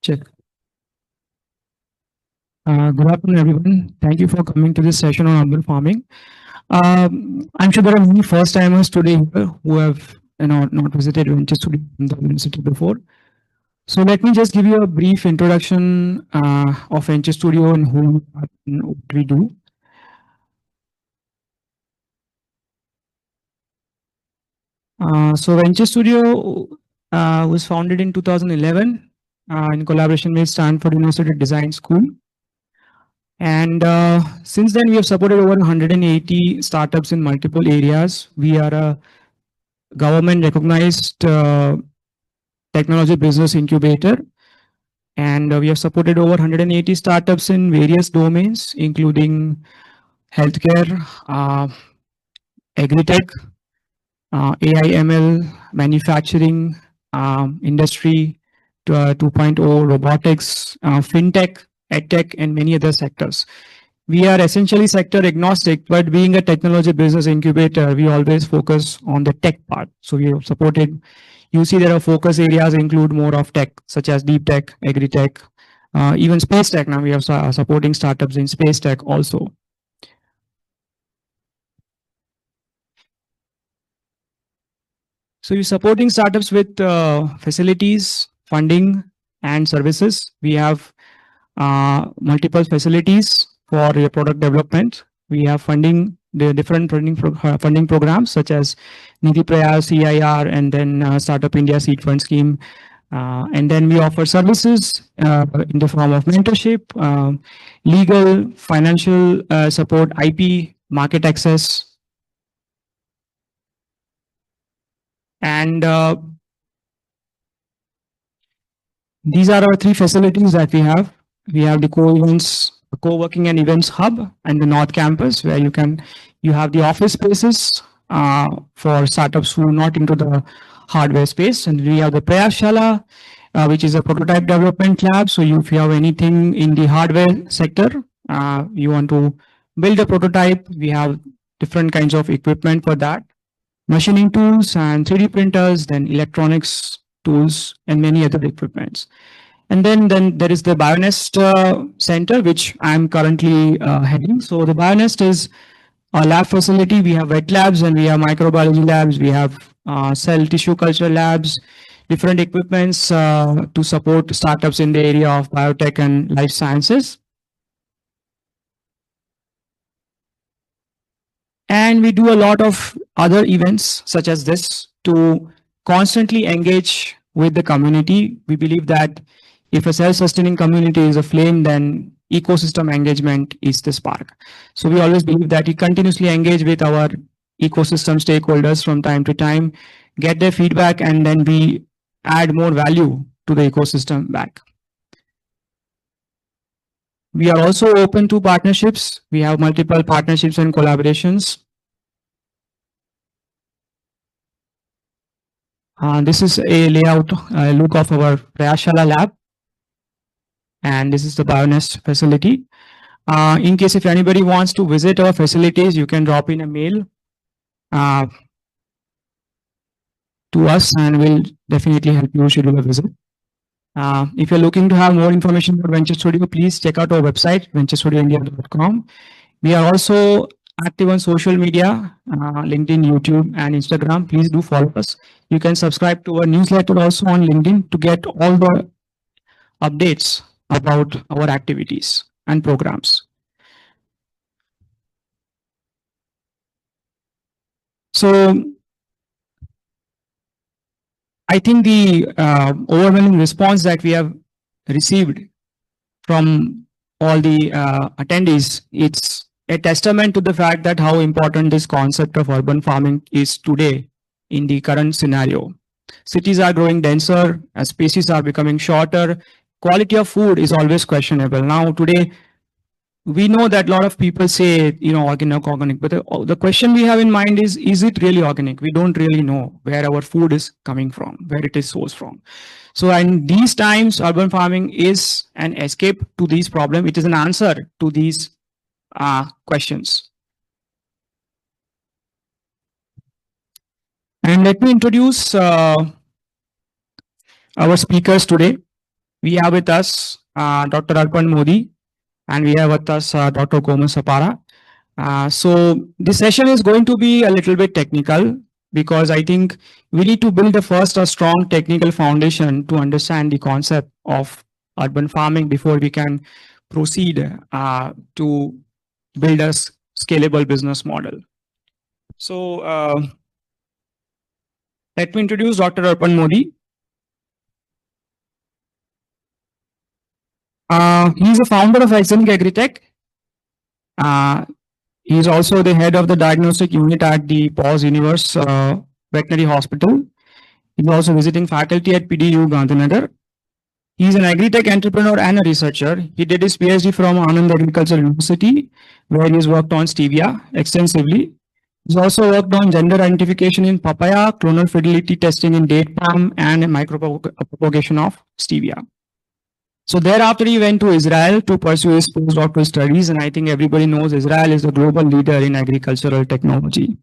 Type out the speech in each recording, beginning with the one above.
Check. Good afternoon, everyone. Thank you for coming to this session on urban farming. I'm sure there are many first timers today here who have not visited Venture Studio in the university before. So let me just give you a brief introduction of Venture Studio and who we are and what we do. So Venture Studio was founded in 2011 in collaboration with Stanford University Design School. And since then, we have supported over 180 startups in multiple areas. We are a government recognized technology business incubator. And we have supported over 180 startups in various domains, including healthcare, agritech, AI, ML, manufacturing, industry 2.0, robotics, fintech, edtech, and many other sectors. We are essentially sector agnostic, but being a technology business incubator, we always focus on the tech part. So we have supported, you see there are focus areas include more of tech, such as deep tech, agri-tech, even space tech. Now we are supporting startups in space tech also. So you're supporting startups with facilities, funding, and services. We have multiple facilities for your product development. We have funding, the different funding programs such as Nidhi Prayas, CIR, and then Startup India Seed Fund Scheme. And then we offer services in the form of mentorship, legal, financial support, IP, market access. And these are our three facilities that we have. We have the co-working and events hub and the North Campus, where you have the office spaces for startups who are not into the hardware space. And we have the Prayashala, which is a prototype development lab. So if you have anything in the hardware sector, you want to build a prototype, we have different kinds of equipment for that. Machining tools and 3D printers, then electronics tools, and many other equipments. And then there is the Bionest Center, which I'm currently heading. So the Bionest is a lab facility. We have wet labs and we have microbiology labs. We have cell tissue culture labs, different equipments to support startups in the area of biotech and life sciences. And we do a lot of other events such as this to constantly engage with the community. We believe that if a self-sustaining community is a flame, then ecosystem engagement is the spark. So we always believe that we continuously engage with our ecosystem stakeholders from time to time, get their feedback, and then we add more value to the ecosystem back. We are also open to partnerships. We have multiple partnerships and collaborations. This is a layout look of our Prayashala lab. And this is the Bionest facility. In case if anybody wants to visit our facilities, you can drop in a mail to us and we'll definitely help you schedule a visit. If you're looking to have more information about Venture Studio, please check out our website, venturestudioindia.com. We are also active on social media, LinkedIn, YouTube, and Instagram. Please do follow us. You can subscribe to our newsletter also on LinkedIn to get all the updates about our activities and programs. So I think the overwhelming response that we have received from all the attendees, it's a testament to the fact that how important this concept of urban farming is today in the current scenario. Cities are growing denser, as spaces are becoming shorter, quality of food is always questionable. Now today, we know that a lot of people say, organic, but the question we have in mind is it really organic? We don't really know where our food is coming from, where it is sourced from. So in these times, urban farming is an escape to these problems. It is an answer to these questions. And let me introduce our speakers today. We have with us Dr. Arpan Modi, and we have with us Dr. Komal Sapara. So this session is going to be a little bit technical because I think we need to build a strong technical foundation to understand the concept of urban farming before we can proceed to build a scalable business model. So let me introduce Dr. Arpan Modi. He's a founder of agritech. Uh, he's also the head of the diagnostic unit at the PAUS Universe Veterinary Hospital. He's also visiting faculty at PDU Gandhinagar. He's an agritech entrepreneur and a researcher. He did his PhD from Anand Agricultural University, where he's worked on stevia extensively. He's also worked on gender identification in papaya, clonal fidelity testing in date palm, and micropropagation of stevia. So thereafter, he went to Israel to pursue his postdoctoral studies, and I think everybody knows Israel is the global leader in agricultural technology.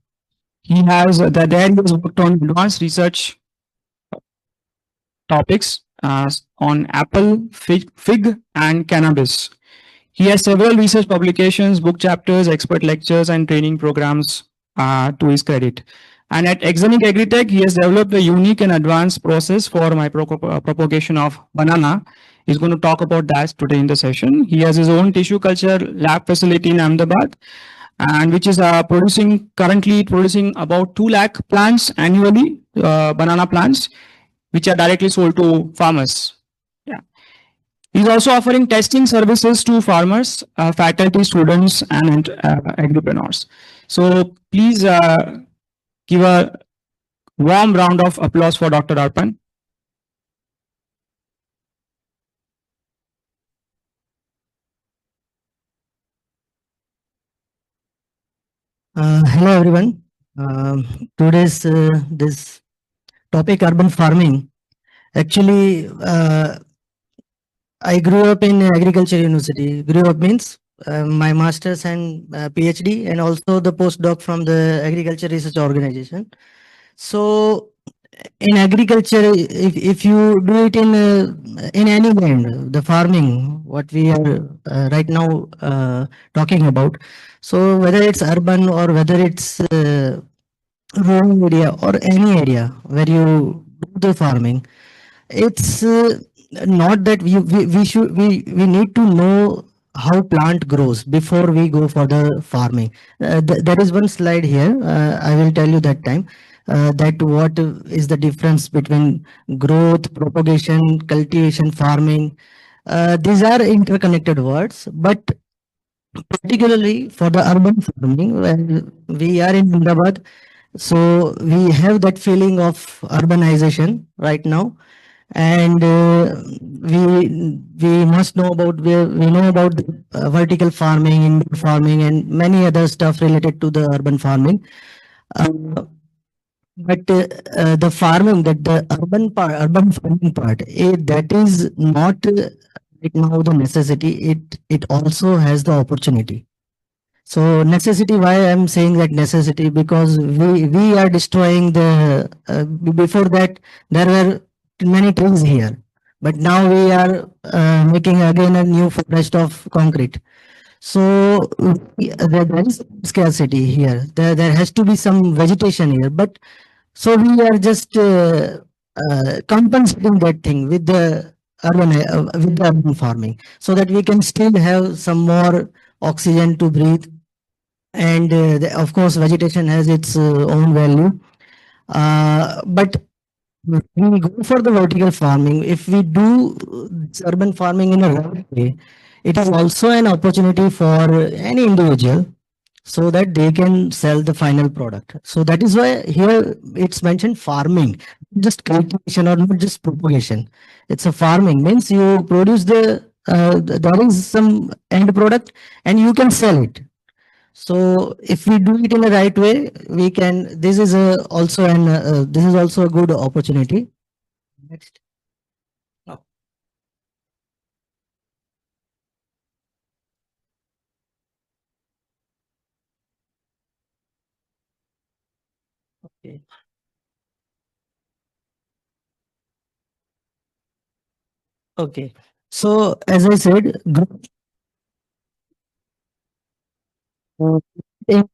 He has there he has worked on advanced research topics on apple, fig, and cannabis. He has several research publications, book chapters, expert lectures, and training programs to his credit. And at Exonic Agritech, he has developed a unique and advanced process for propagation of banana. He's going to talk about that today in the session. He has his own tissue culture lab facility in Ahmedabad, and which is currently producing about 2 lakh plants annually, banana plants, which are directly sold to farmers. Yeah. He's also offering testing services to farmers, faculty, students, and entrepreneurs. So please give a warm round of applause for Dr. Arpan. Hello everyone. Today's this topic urban farming. Actually, I grew up in agriculture university. Grew up means my masters and PhD, and also the postdoc from the agriculture research organization. So in agriculture, if you do it in any land, the farming, what we are right now talking about. So whether it's urban or whether it's rural area or any area where you do the farming, it's not that we need to know how plant grows before we go for the farming. There is one slide here. I will tell you that time that what is the difference between growth, propagation, cultivation, farming. These are interconnected words, but particularly for the urban farming, when we are in Ahmedabad, so we have that feeling of urbanization right now, and we must know about we know about the, vertical farming, indoor farming, and many other stuff related to the urban farming. Uh, but the farming, that the urban farming part, that is not right now the necessity. It also has the opportunity. So necessity, why I'm saying that necessity, because we are destroying the before that there were many trees here, but now we are making again a new forest of concrete. So there is scarcity here. There has to be some vegetation here, but so we are just compensating that thing with the urban farming, so that we can still have some more oxygen to breathe, and of course vegetation has its own value, but when we go for the vertical farming, if we do this urban farming in a right way, it is also an opportunity for any individual, so that they can sell the final product. So that is why here it's mentioned farming, just cultivation or not just propagation. It's a farming means you produce there is some end product and you can sell it. So if we do it in the right way, we can. This is this is also a good opportunity. Next. Oh, okay. Okay. So as I said, group in-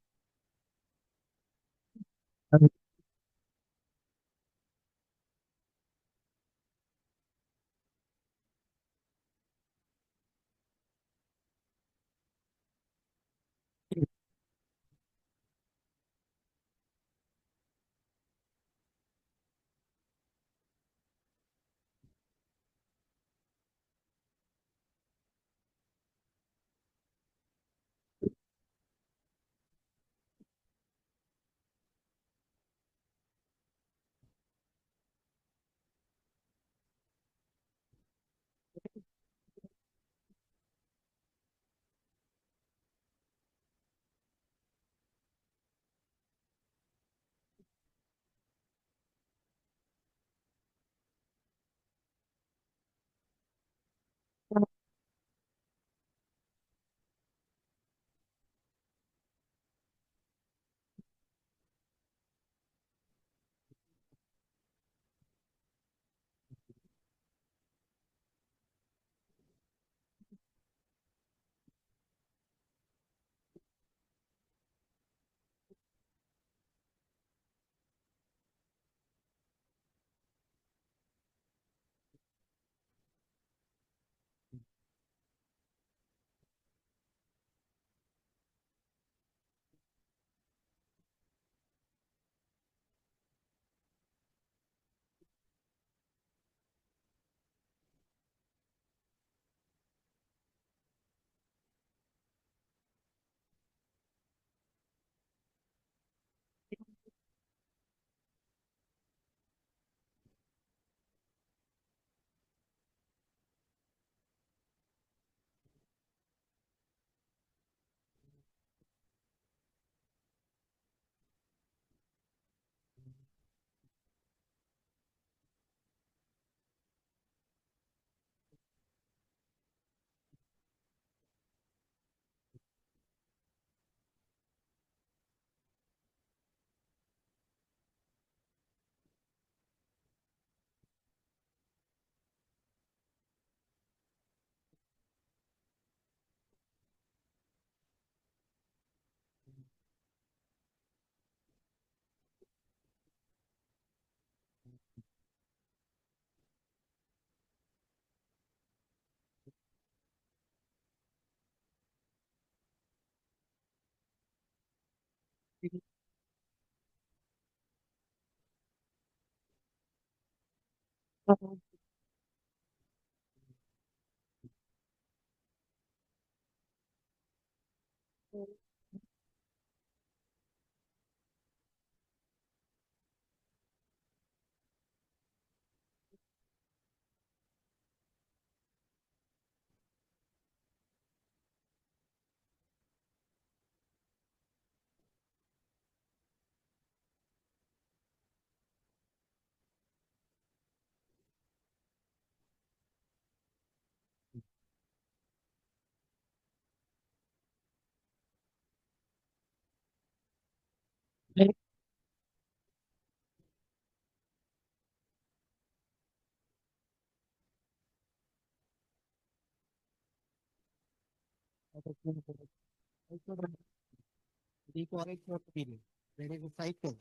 there is a cycle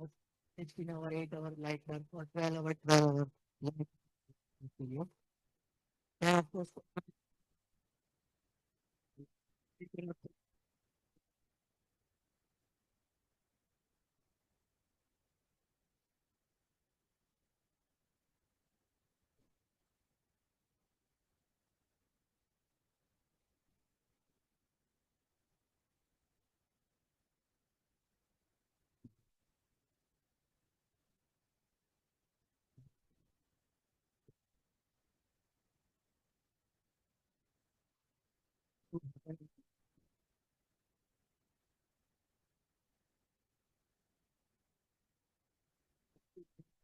of 16-hour, 8-hour light bulb or 12-hour, 12-hour light period. And of course,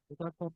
because of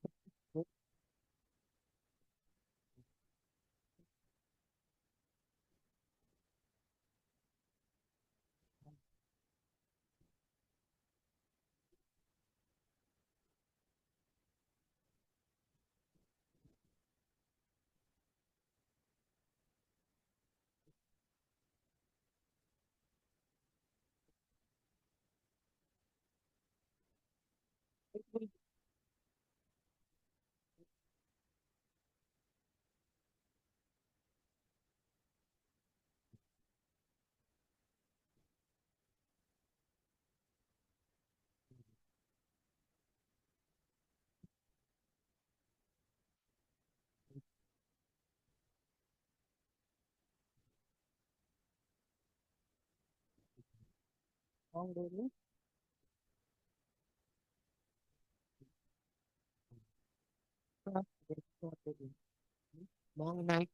Long night.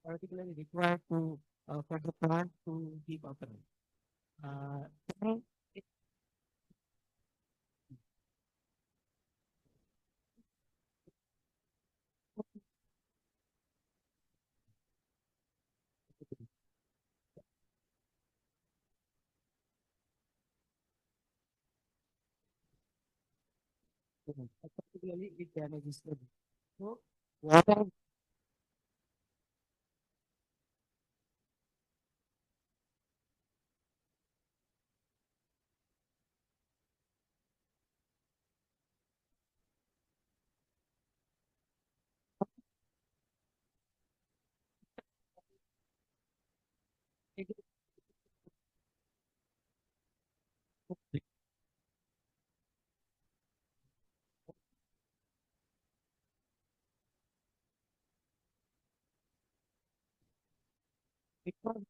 Particularly required to for the plant to keep open. Uh, particularly it damages the so water. Because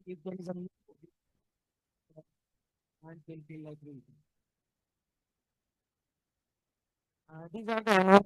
if there is a new plant will feel like rain. These are the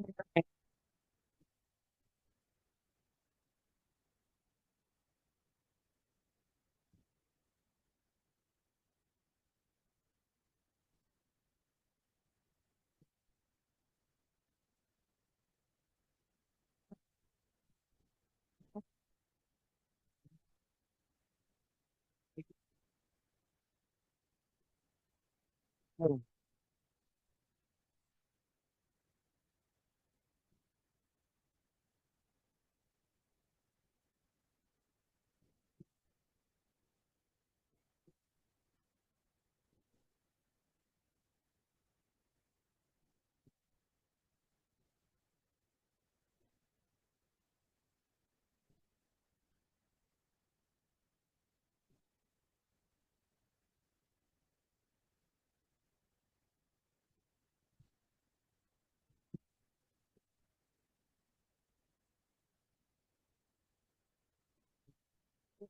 It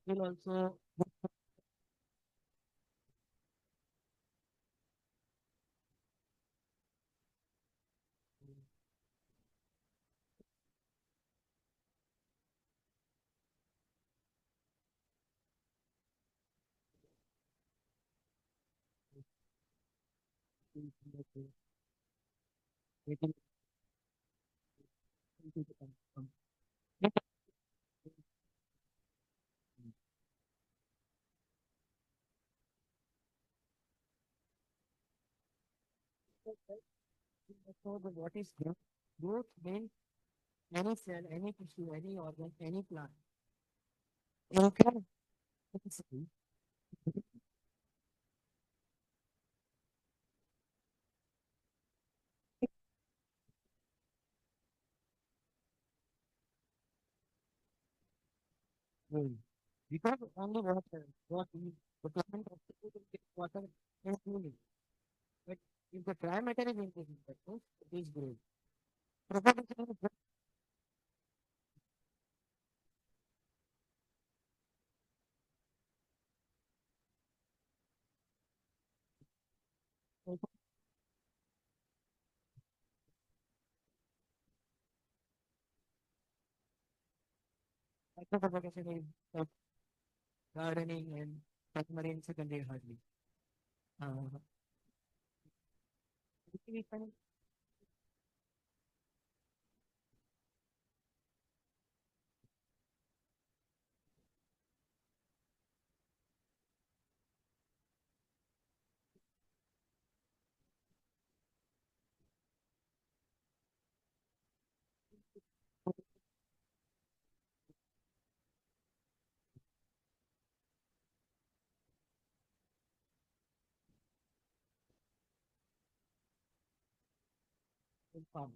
will also it will so the what is growth? Growth means any cell, any tissue, any organ, any plant. Okay. Because only water, what we, the plant has to do is get water and cooling. But if the dry matter is increasing, that means it is growing. Propagation is just micropropagation is gardening and primary and secondary hardening. Uh, we can farm.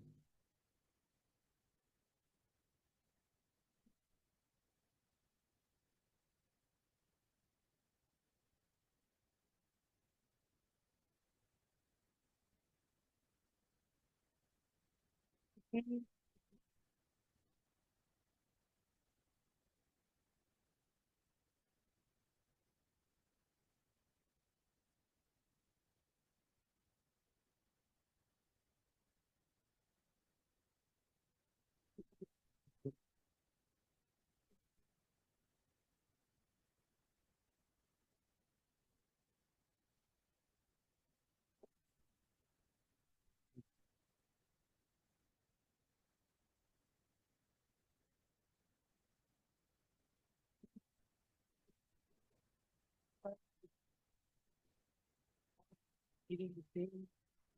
Giving the same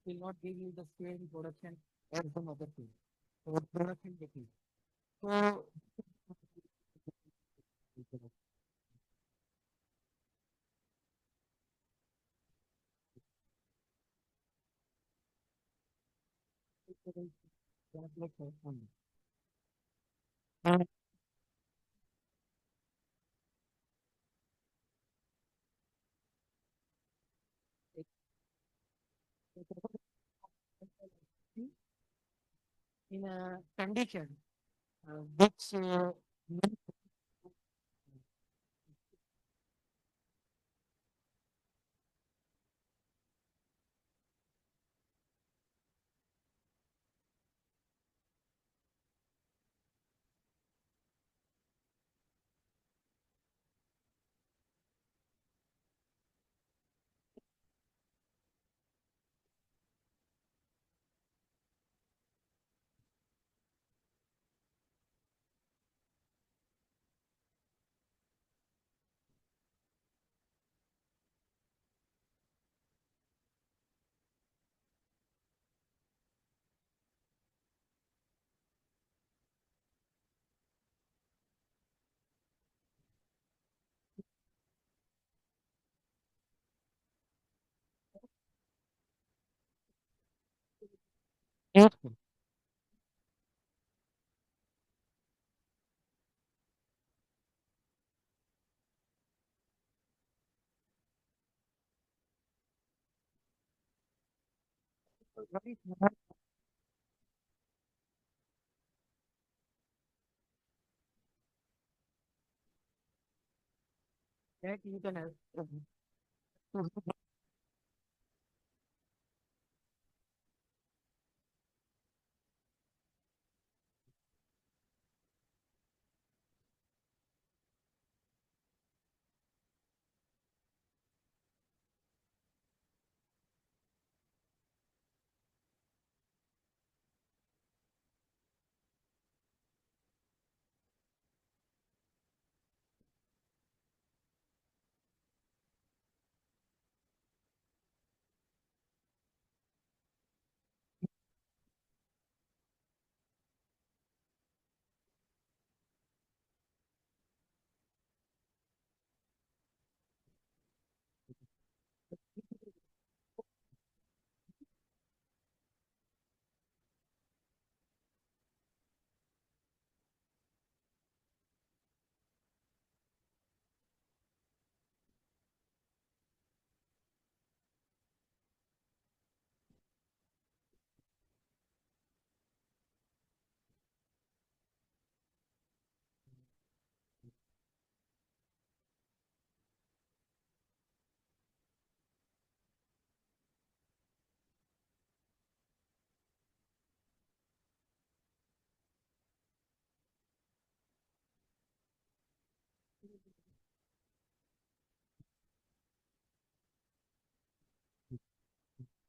will not give you the same production as some other thing. So production getting. So and in a condition which useful. What is that you can have to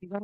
figure.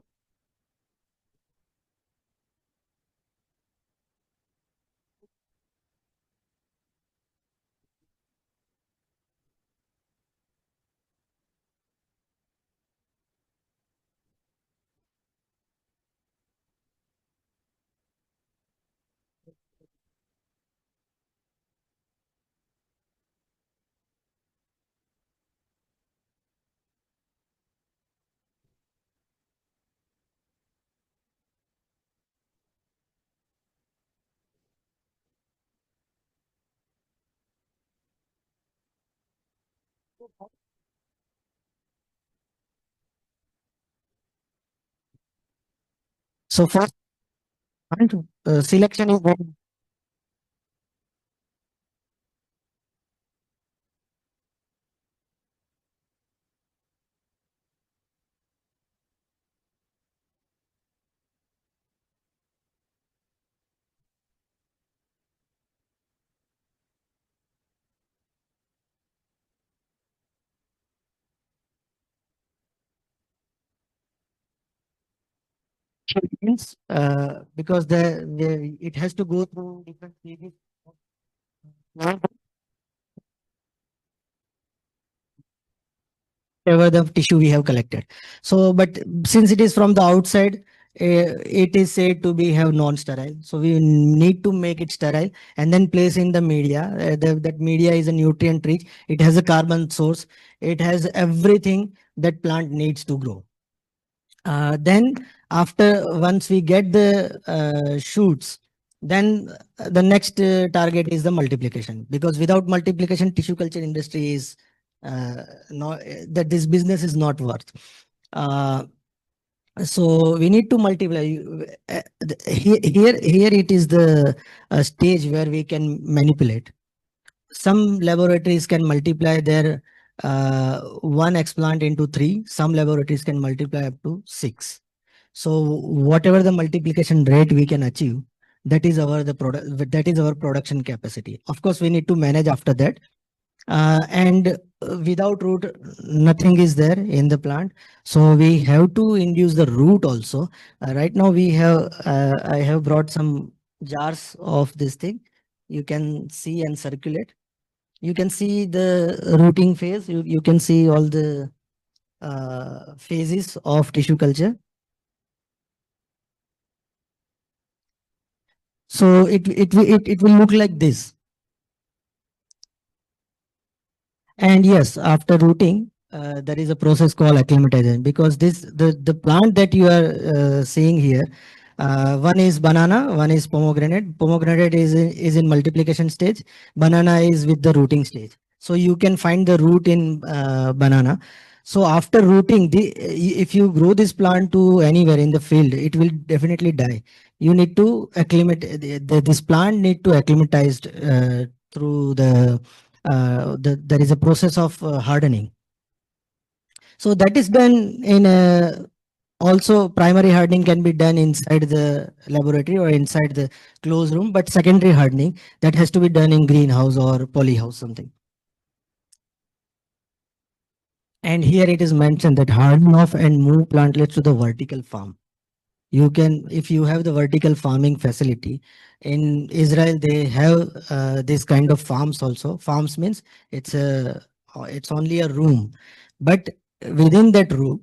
So first point, selection is very means because the it has to go through different stages. Whatever the tissue we have collected. So, but since it is from the outside, it is said to be have non-sterile. So we need to make it sterile and then place in the media. That media is a nutrient rich. It has a carbon source. It has everything that plant needs to grow. Then after once we get the shoots, then the next target is the multiplication, because without multiplication tissue culture industry is not that this business is not worth. uh, so we need to multiply. Here it is the stage where we can manipulate. Some laboratories can multiply their one explant into 3. Some laboratories can multiply up to 6. So whatever the multiplication rate we can achieve, that is our the product, that is our production capacity. Of course, we need to manage after that. And without root, nothing is there in the plant. So we have to induce the root also. Right now we have, I have brought some jars of this thing. You can see and circulate. You can see the rooting phase. You can see all the phases of tissue culture. So it will look like this. And yes, after rooting, there is a process called acclimatization, because the plant that you are seeing here, one is banana, one is pomegranate. Pomegranate is in multiplication stage. Banana is with the rooting stage. So you can find the root in banana. So after rooting, if you grow this plant to anywhere in the field, it will definitely die. You need to acclimate, this plant need to acclimatized through there is a process of hardening. So that is done in a, also primary hardening can be done inside the laboratory or inside the closed room, but secondary hardening that has to be done in greenhouse or polyhouse something. And here it is mentioned that harden off and move plantlets to the vertical farm. You can, if you have the vertical farming facility in Israel, they have this kind of farms also. Farms means it's only a room, but within that room,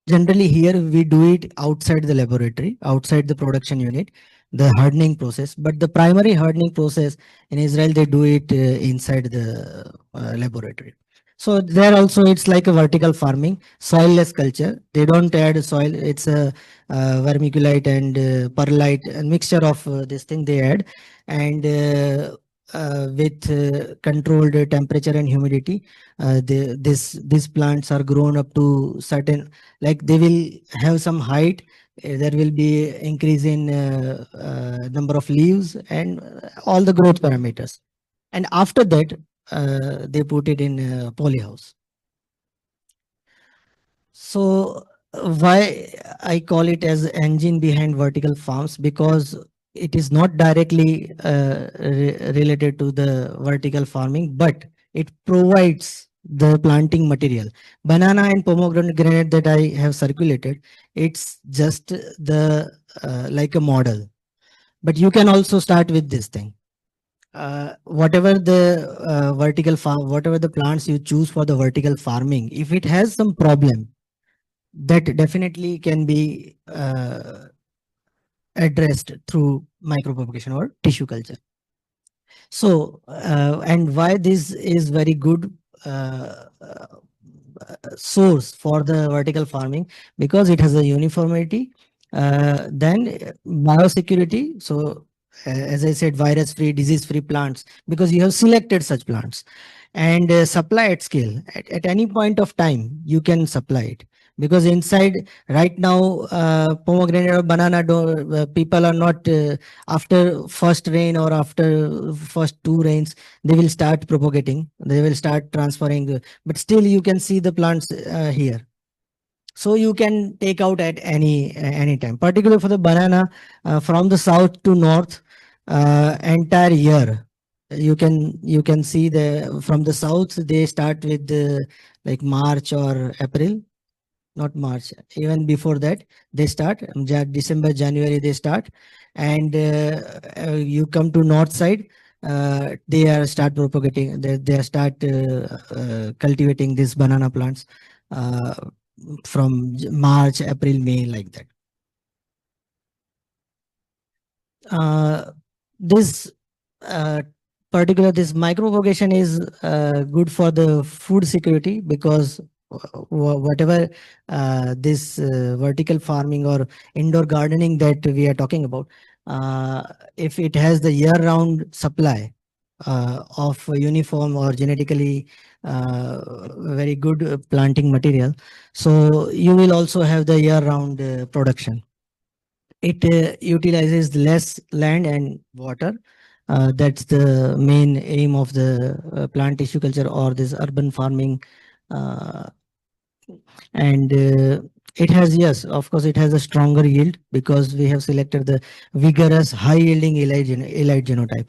generally here we do it outside the laboratory, outside the production unit, the hardening process. But the primary hardening process in Israel, they do it inside the laboratory. So there also it's like a vertical farming, soilless culture. They don't add soil. It's a vermiculite and perlite, a mixture of this thing they add, and with controlled temperature and humidity, these plants are grown up to certain, like they will have some height. There will be increase in number of leaves and all the growth parameters. And after that, they put it in polyhouse. So why I call it as engine behind vertical farms, because it is not directly related to the vertical farming, but it provides the planting material. Banana and pomegranate that I have circulated, it's just the like a model. But you can also start with this thing. Whatever the vertical farm, whatever the plants you choose for the vertical farming, if it has some problem, that definitely can be addressed through micropropagation or tissue culture. So, and why this is very good source for the vertical farming, because it has a uniformity, then biosecurity. So, as I said, virus-free, disease-free plants, because you have selected such plants, and supply at scale. At any point of time, you can supply it, because inside right now, pomegranate or banana, people are not after first rain or after first two rains, they will start propagating, they will start transferring, but still you can see the plants here. So you can take out at any time, particularly for the banana, from the south to north, entire year. You can see the from the south they start with like March or April, not March, even before that they start, December, January they start, and you come to north side, they are start propagating, they are start cultivating these banana plants uh, from March, April, May, like that. This uh, this micropropagation is good for the food security, because whatever this vertical farming or indoor gardening that we are talking about, if it has the year-round supply of uniform or genetically very good planting material, so you will also have the year-round production. It utilizes less land and water. That's the main aim of the plant tissue culture or this urban farming. Uh, and it has, yes, of course, it has a stronger yield, because we have selected the vigorous, high yielding elite genotype,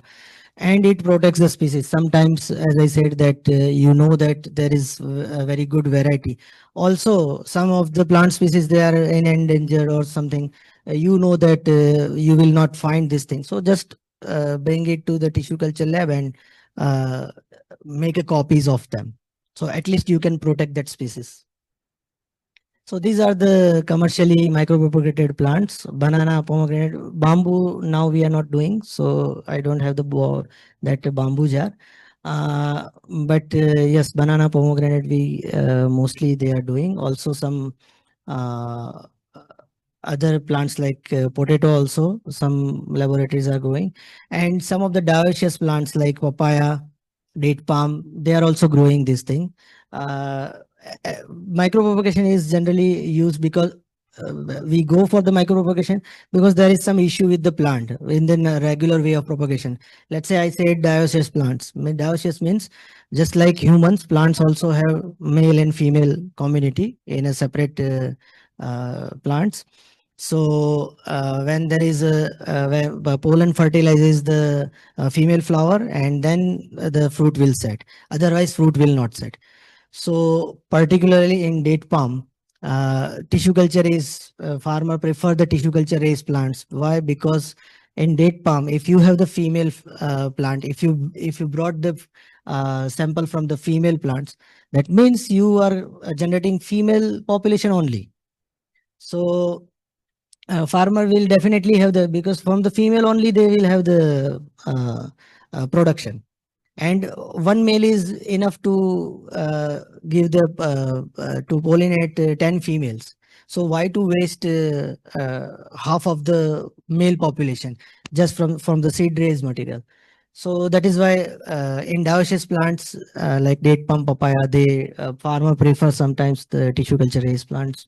and it protects the species. Sometimes, as I said, that that there is a very good variety. Also, some of the plant species, they are in endangered or something. That you will not find this thing. So just bring it to the tissue culture lab and uh, make a copies of them. So at least you can protect that species. So these are the commercially micropropagated plants: banana, pomegranate, bamboo. Now we are not doing, so I don't have the that bamboo jar. But yes, banana, pomegranate, we mostly they are doing. Also some uh, other plants like potato also some laboratories are growing, and some of the dioecious plants like papaya, date palm, they are also growing this thing. Uh, micro propagation is generally used because we go for the micro propagation because there is some issue with the plant in the regular way of propagation. Let's say I said dioecious plants. Dioecious means just like humans, plants also have male and female community in a separate plants. So when there is a when the pollen fertilizes the female flower, and then the fruit will set. Otherwise, fruit will not set. So particularly in date palm, tissue culture is farmer prefer the tissue culture raised plants. Why? Because in date palm, if you have the female plant, if you brought the sample from the female plants, that means you are generating female population only. So farmer will definitely have the, because from the female only they will have the production, and one male is enough to give the to pollinate 10 females. So why to waste half of the male population just from the seed raised material? So that is why in dioecious plants like date palm, papaya, they farmer prefer sometimes the tissue culture raised plants.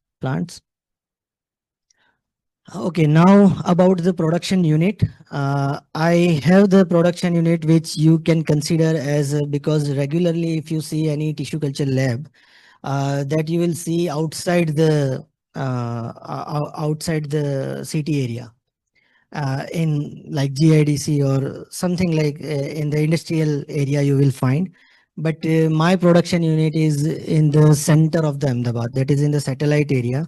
Okay, now about the production unit. I have the production unit which you can consider as because regularly if you see any tissue culture lab, that you will see outside the city area, in like GIDC or something like in the industrial area you will find. But my production unit is in the center of the Ahmedabad, that is in the satellite area.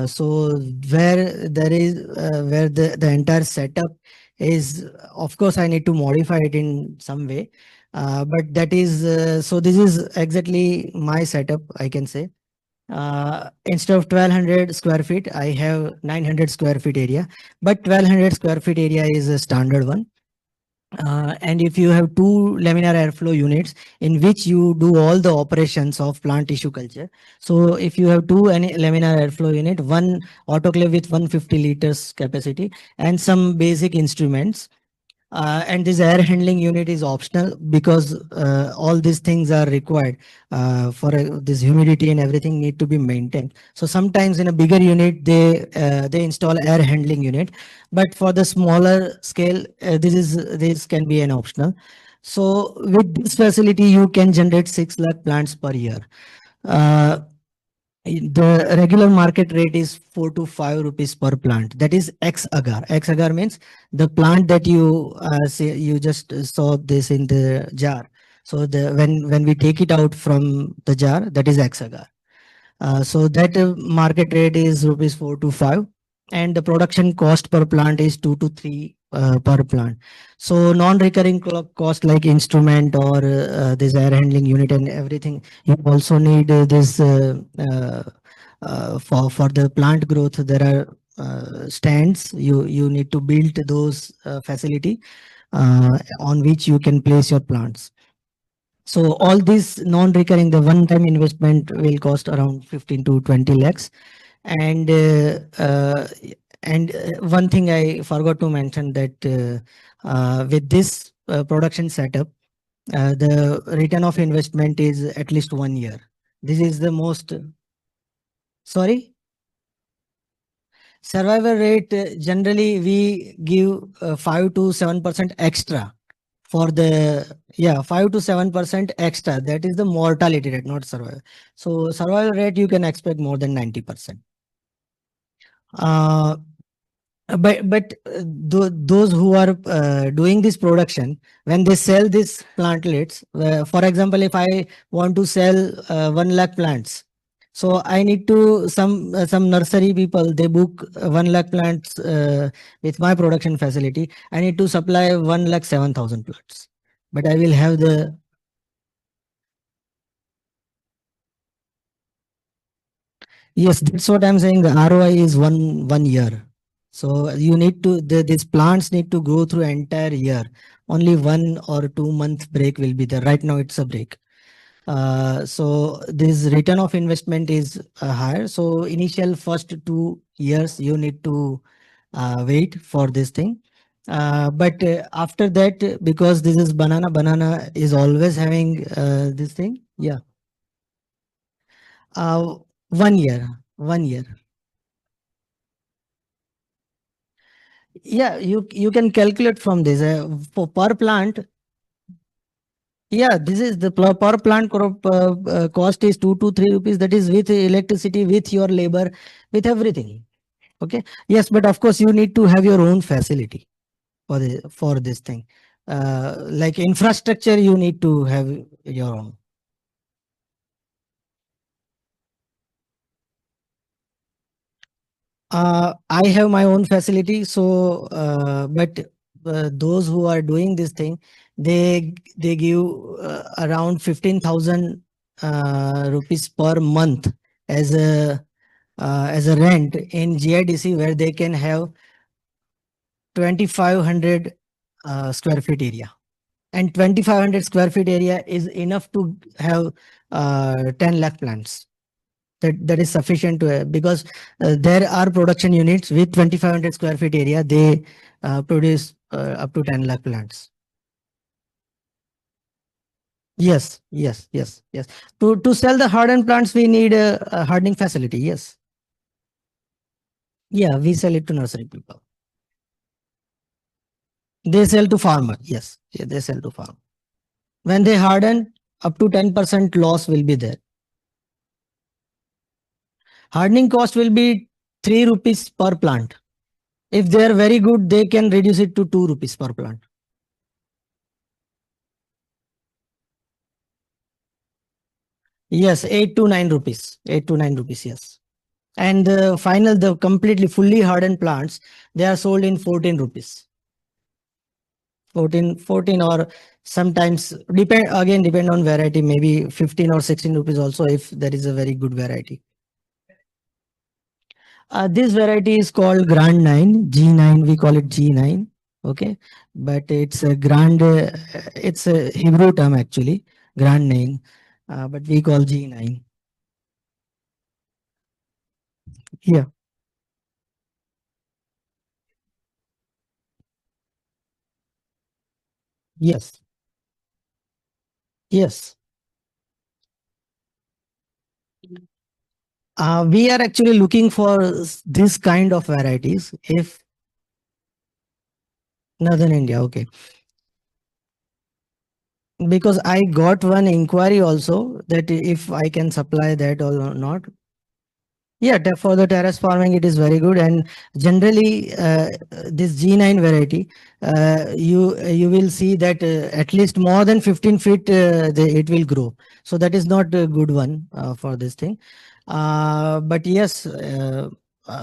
So where there is where the entire setup is, of course, I need to modify it in some way. But that is so this is exactly my setup, I can say. Instead of 1200 square feet, I have 900 square feet area, but 1200 square feet area is a standard one. And if you have two laminar airflow units in which you do all the operations of plant tissue culture. So if you have two any laminar airflow unit, one autoclave with 150 liters capacity and some basic instruments, and this air handling unit is optional because all these things are required for this humidity and everything need to be maintained. So sometimes in a bigger unit they install air handling unit, but for the smaller scale this can be an optional. So with this facility you can generate 6 lakh plants per year. Uh, the regular market rate is 4 to 5 rupees per plant. That is ex agar. Ex agar means the plant that you say you just saw this in the jar. So the when we take it out from the jar, that is ex agar. So that market rate is rupees 4 to 5, and the production cost per plant is 2 to 3 per plant. So non-recurring cost like instrument or this air handling unit and everything, you also need this for the plant growth. There are stands you need to build those facility on which you can place your plants. So all this non-recurring, the one-time investment will cost around 15 to 20 lakhs. And one thing I forgot to mention that with this production setup, the return of investment is at least 1 year. This is the most, sorry, survival rate. Generally, we give 5 to 7% extra for the, yeah, 5 to 7% extra. That is the mortality rate, not survival. So survival rate you can expect more than 90%. But those who are doing this production, when they sell these plantlets, for example, if I want to sell 1 lakh plants, so I need to some nursery people, they book 1 lakh plants with my production facility. I need to supply 1 lakh 7,000 plants, but I will have the, yes, that's what I'm saying. The ROI is one year. So you need to these plants need to go through entire year. Only 1 or 2 month break will be there. Right now it's a break. So this return of investment is higher. So initial first 2 years you need to wait for this thing. But after that, because this is banana is always having this thing. Yeah. Uh, 1 year, 1 year. Yeah, you can calculate from this for per plant. Yeah, this is the per plant cost is 2 to 3 rupees. That is with electricity, with your labor, with everything. Okay. Yes, but of course you need to have your own facility for this thing. Like infrastructure, you need to have your own. I have my own facility, so but those who are doing this thing, they give around 15,000 rupees per month as a rent in GIDC, where they can have 2,500 square feet area, and 2,500 square feet area is enough to have 10 lakh plants. That is sufficient to because there are production units with 2,500 square feet area. They produce up to 10 lakh plants. Yes, yes, yes, yes. To sell the hardened plants, we need a hardening facility. Yes. Yeah, we sell it to nursery people. They sell to farmer. Yes, yeah, they sell to farmer. When they harden, up to 10% loss will be there. Hardening cost will be 3 rupees per plant. If they are very good, they can reduce it to 2 rupees per plant. Yes, 8 to 9 rupees. 8 to 9 rupees, yes. And the completely fully hardened plants, they are sold in 14 rupees. 14 or sometimes depend on variety, maybe 15 or 16 rupees also if there is a very good variety. This variety is called Grand 9, G9, we call it G9. Okay, but it's a it's a Hebrew term actually, Grand 9, but we call G9. Yeah, yes, yes. We are actually looking for this kind of varieties. If Northern India, okay, because I got one inquiry also that if I can supply that or not. Yeah, for the terrace farming, it is very good. And generally, this G9 variety, you will see that at least more than 15 feet it will grow. So that is not a good one for this thing. But yes,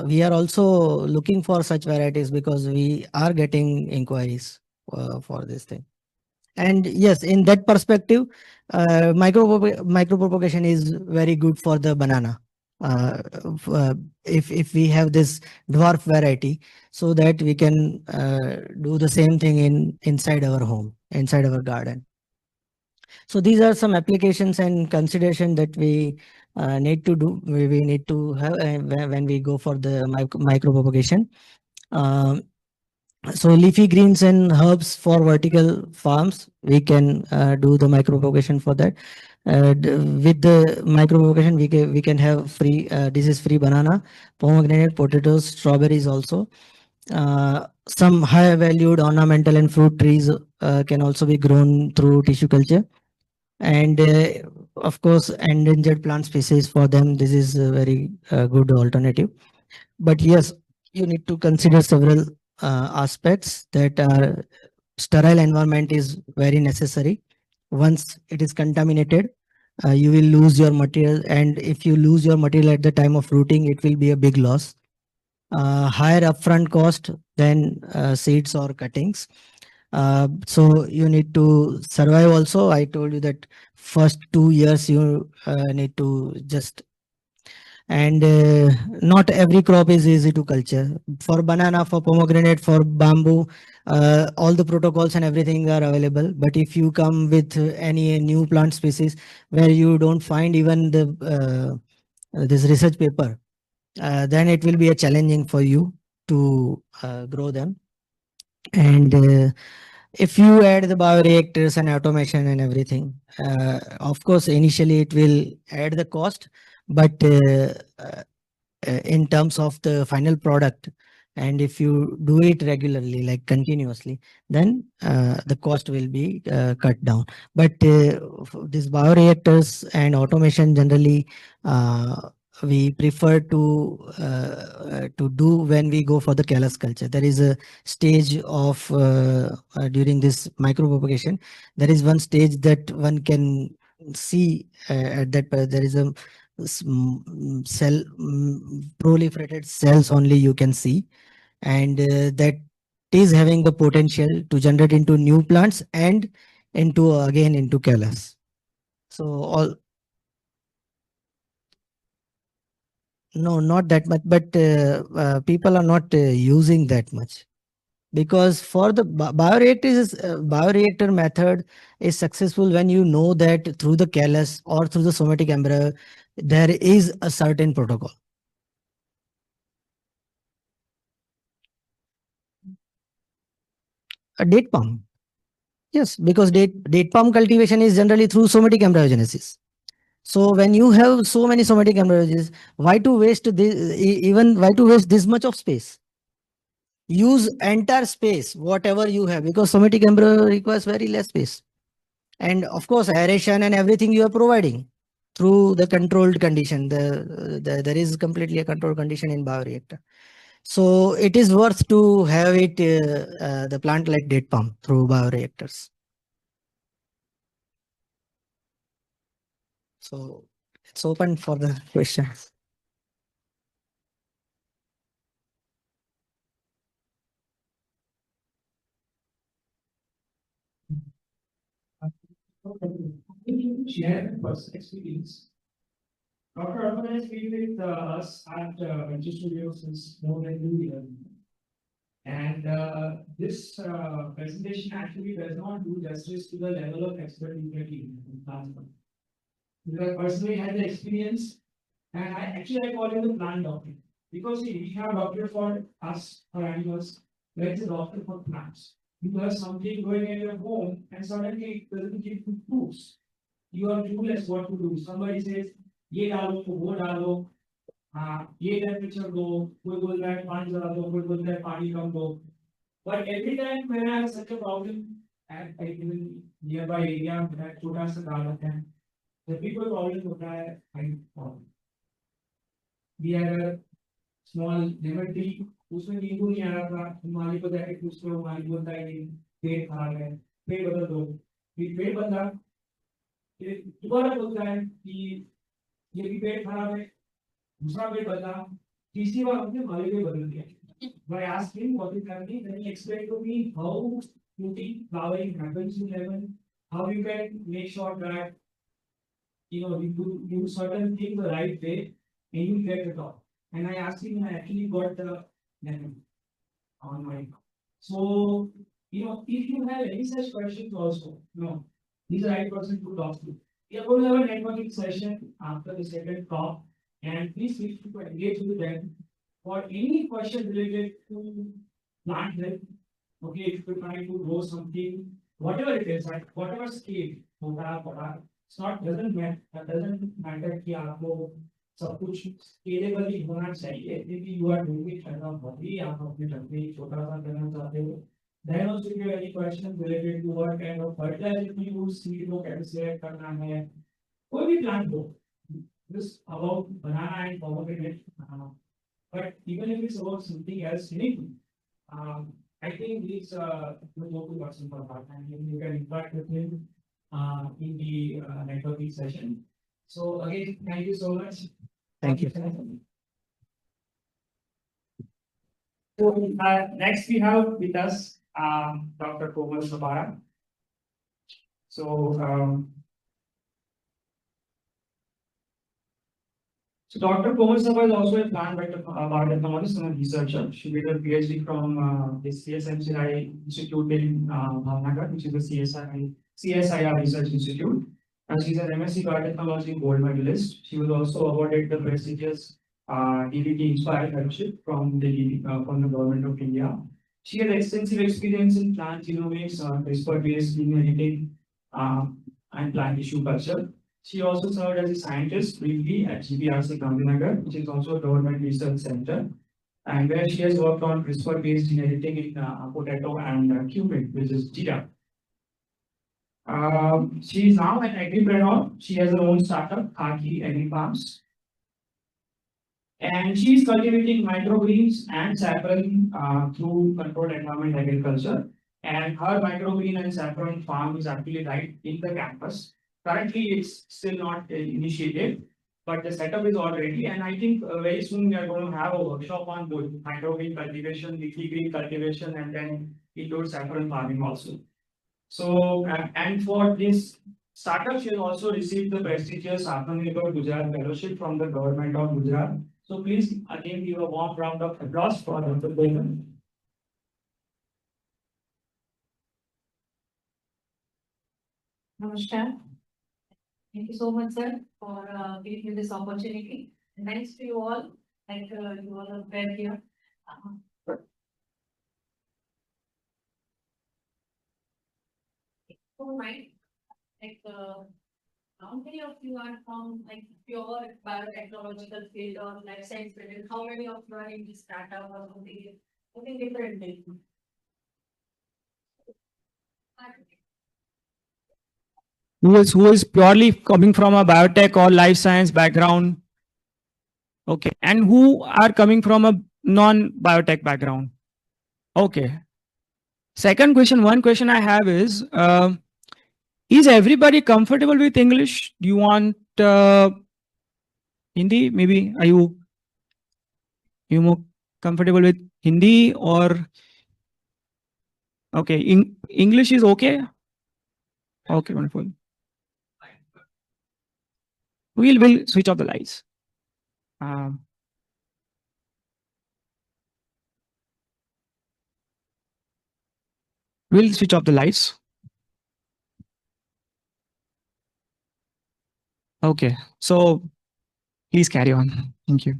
we are also looking for such varieties because we are getting inquiries for this thing. And yes, in that perspective, micro propagation is very good for the banana. Uh, if we have this dwarf variety, so that we can do the same thing inside our home, inside our garden. So these are some applications and consideration that we need to do. We need to have when we go for the micro propagation. Um, so leafy greens and herbs for vertical farms, we can do the micro propagation for that. With the micro propagation, we can have free disease free banana, pomegranate, potatoes, strawberries also. Some high valued ornamental and fruit trees can also be grown through tissue culture. And of course, endangered plant species, for them this is a very good alternative. But yes, you need to consider several aspects that are sterile environment is very necessary. Once it is contaminated, you will lose your material, and if you lose your material at the time of rooting, it will be a big loss. Higher upfront cost than seeds or cuttings. So you need to survive also. I told you that first 2 years you need to just, and not every crop is easy to culture. For banana, for pomegranate, for bamboo, all the protocols and everything are available. But if you come with any new plant species where you don't find even the this research paper, then it will be a challenging for you to grow them. And if you add the bioreactors and automation and everything, of course, initially it will add the cost, But in terms of the final product, and if you do it regularly, like continuously, then the cost will be cut down. But these bioreactors and automation generally, we prefer to do when we go for the callus culture. There is a stage of during this micropropagation, there is one stage that one can see at that there is a cell proliferated cells only you can see, and that is having the potential to generate into new plants and into again into callus. So all, no, not that much, but people are not using that much, because for the bioreactor method is successful when you know that through the callus or through the somatic embryo there is a certain protocol. A date palm. Yes, because date palm cultivation is generally through somatic embryogenesis. So when you have so many somatic embryogenesis, why to waste this, even why to waste this much of space? Use entire space, whatever you have, because somatic embryo requires very less space. And of course, aeration and everything you are providing through the controlled condition. There is completely a controlled condition in bioreactor. So it is worth to have it the plant like date palm through bioreactors. So it's open for the questions. Share personal experience. Dr. Arman has been with us at Venture Studio since more than 2 years. And this presentation actually does not do justice to the level of expertise that he has. Because I personally had the experience, and I call him the plant doctor. Because see, we have doctor for us, for animals, there is a doctor for plants. You have something going in your home, and suddenly it doesn't give you foods. You are clueless what to do. Somebody says, ये डालो तो वो डालो, ये temperature दो, कोई बोलता है पानी ज़्यादा दो, कोई बोलता है पानी कम दो. But every time when I have such a problem at a given nearby area, that छोटा सा गाँव है, the people problem होता है height problem. We had a small lemon tree, उसमें नींबू नहीं आ रहा था, माली को जाके पूछ लो, माली बोलता है कि पेड़ खराब है, पेड़ बदल दो, फिर पेड़ बदला, फिर दोबारा बोलता है कि ये भी पेड़ खराब है, दूसरा पेड़ बदला, तीसरी बार हमने माली को बदल दिया. By asking what is happening, then he explained to me how putting flowering happens in lemon, how you can make sure that you do certain things the right way and you get the top. And I asked him, I actually got the lemon on my. So, if you have any such questions also, he's the right person to talk to. We are going to have a networking session after the second talk, and please feel free to engage with them for any question related to plant health. Okay, if you're trying to grow something, whatever it is, like whatever scale, it's not doesn't matter कि आपको सब कुछ scalable ही होना चाहिए. Maybe you are doing it kind of hobby, आप अपने घर में छोटा सा करना चाहते हो. Then also if you have any questions related to what kind of fertilizer you use, seed को कैसे select करना है, कोई भी plant हो, just about banana and pomegranate. But even if it's about something else, anything, I think he's the local person for that, and you can interact with him in the networking session. So again, thank you so much. Thank you. So next we have with us Dr. Komal Sabara. So Dr. Komal Sabara is also a plant biotechnologist and a researcher. She did a PhD from the CSMCI Institute in Bhavnagar, which is the CSIR Research Institute. And she's an MSc Biotechnology gold medalist. She was also awarded the prestigious DBT Inspired Fellowship from the Government of India. She has extensive experience in plant genomics, CRISPR-based gene editing, and plant tissue culture. She also served as a scientist briefly at GPRC Gandhinagar, which is also a government research center, and where she has worked on CRISPR-based gene editing in potato and cumin, which is jira. She is now an agripreneur. She has her own startup, Khaki Agri Farms, and she is cultivating microgreens and saffron through controlled environment agriculture. And her microgreen and saffron farm is actually right in the campus. Currently, it's still not initiated, but the setup is all ready. And I think very soon we are going to have a workshop on both microgreen cultivation, leafy green cultivation, and then indoor saffron farming also. So, and for this startup, she has also received the prestigious Atmanirbhar Gujarat Fellowship from the government of Gujarat. So please again give a warm round of applause for Dr. Began. Namaskar. Thank you so much, sir, for giving me this opportunity. And thanks to you all, like you all are there here. So, right, like how many of you are from like pure biotechnological field or life science field? How many of you are in this startup or something different? Who is purely coming from a biotech or life science background? Okay, and who are coming from a non-biotech background? Okay. Second question, one question I have is everybody comfortable with English? Do you want Hindi? Maybe are you more comfortable with Hindi or okay? English is okay. Okay, wonderful. We'll switch off the lights. Um, we'll switch off the lights. Okay, so please carry on. Thank you.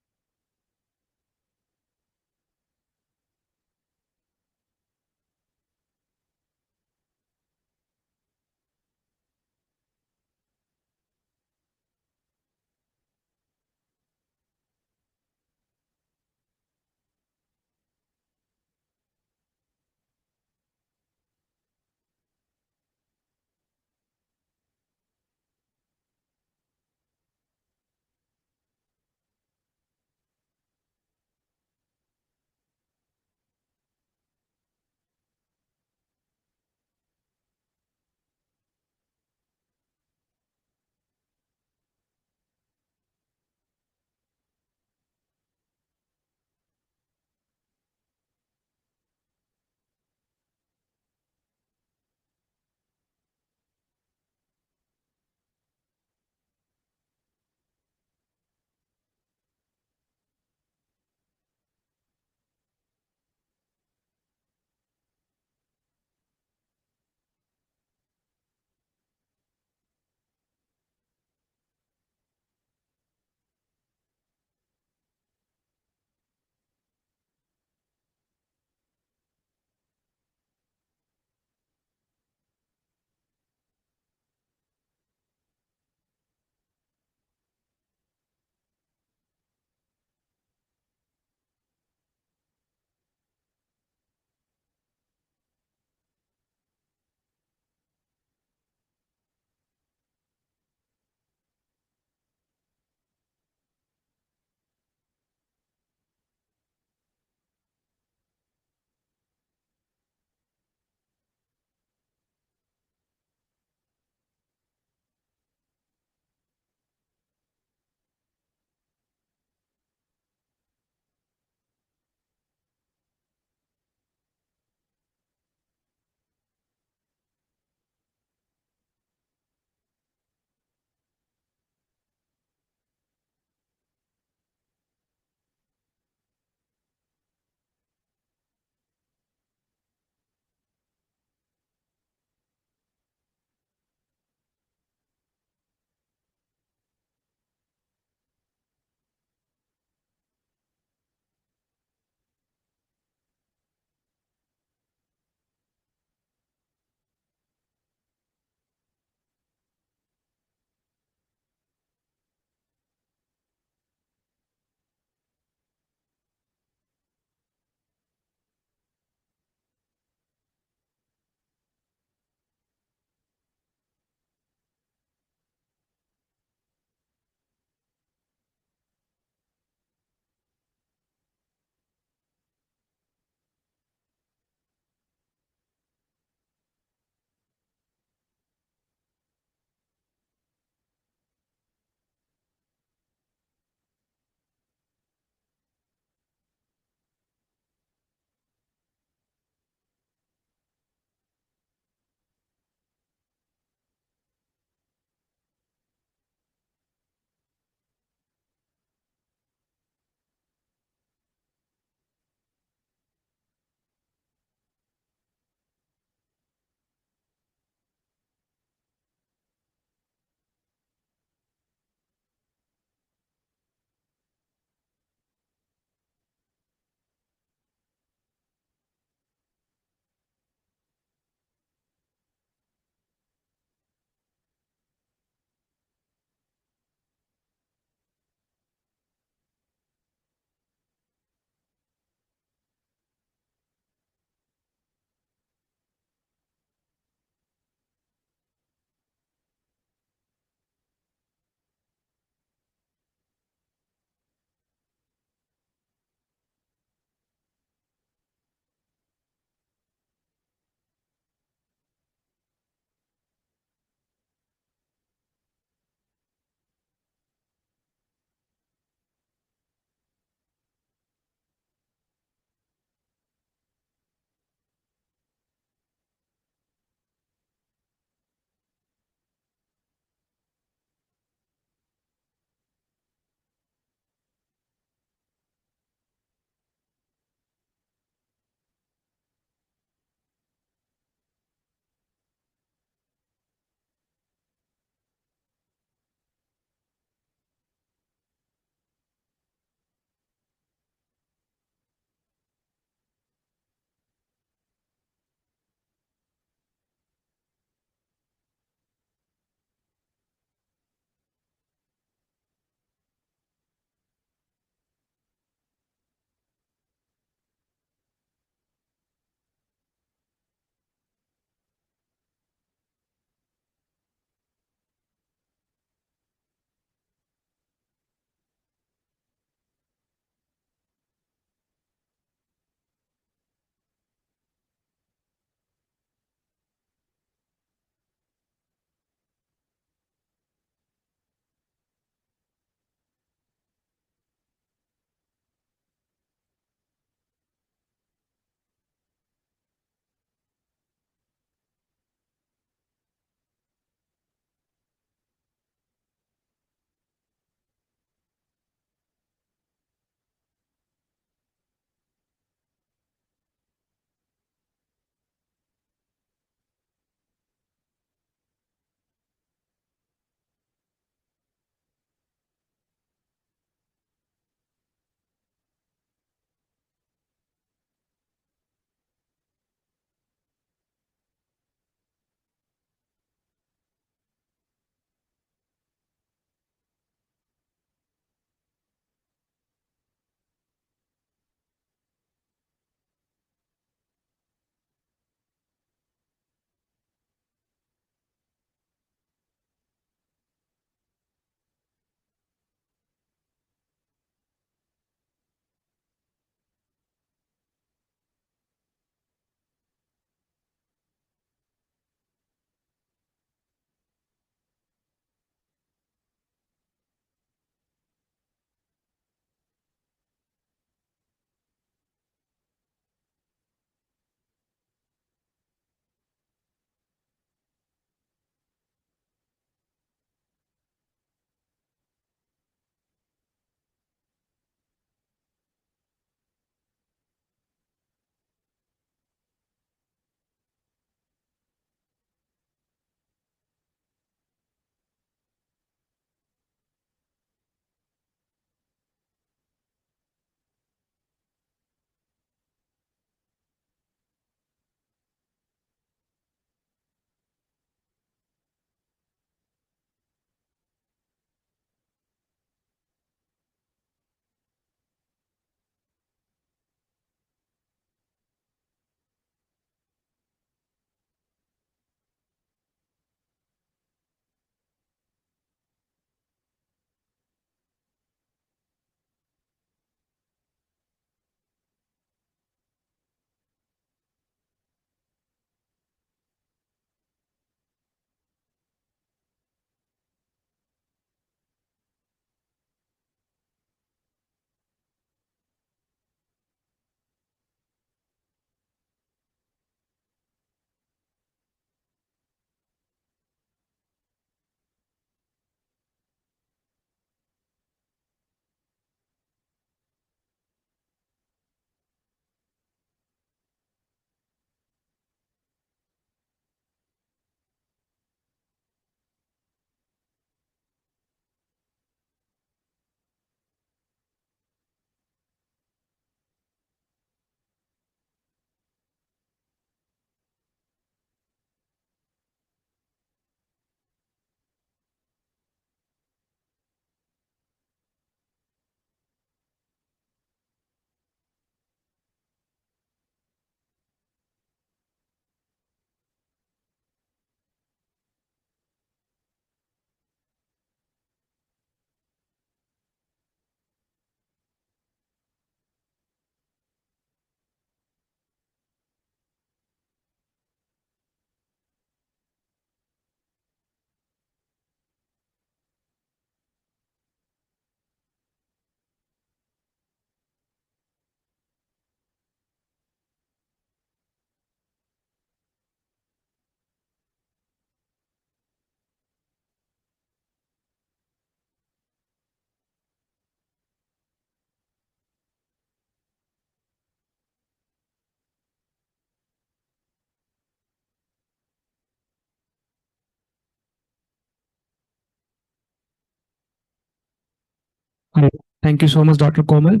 Great. Thank you so much, Dr. Komal.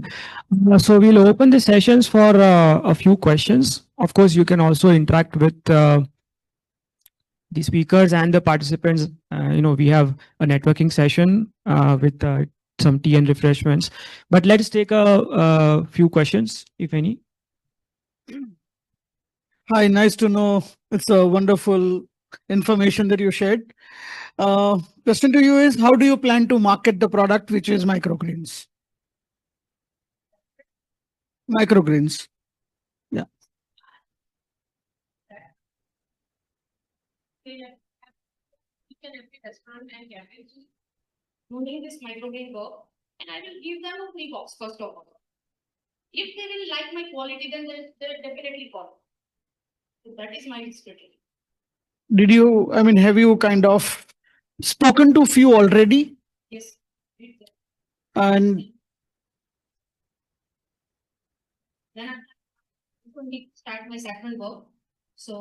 So we'll open the sessions for a few questions. Of course, you can also interact with the speakers and the participants. We have a networking session with some tea and refreshments. But let's take a few questions, if any. Hi, nice to know. It's a wonderful information that you shared. Question to you is, how do you plan to market the product, which is microgreens? Microgreens. Yeah. Each and every restaurant and cafe doing this microgreen work, and I will give them a free box first of all. If they will like my quality, then they'll definitely call. So that is my strategy. Did you, I mean, have you kind of spoken to few already? Yes. And Then I will start my second work. So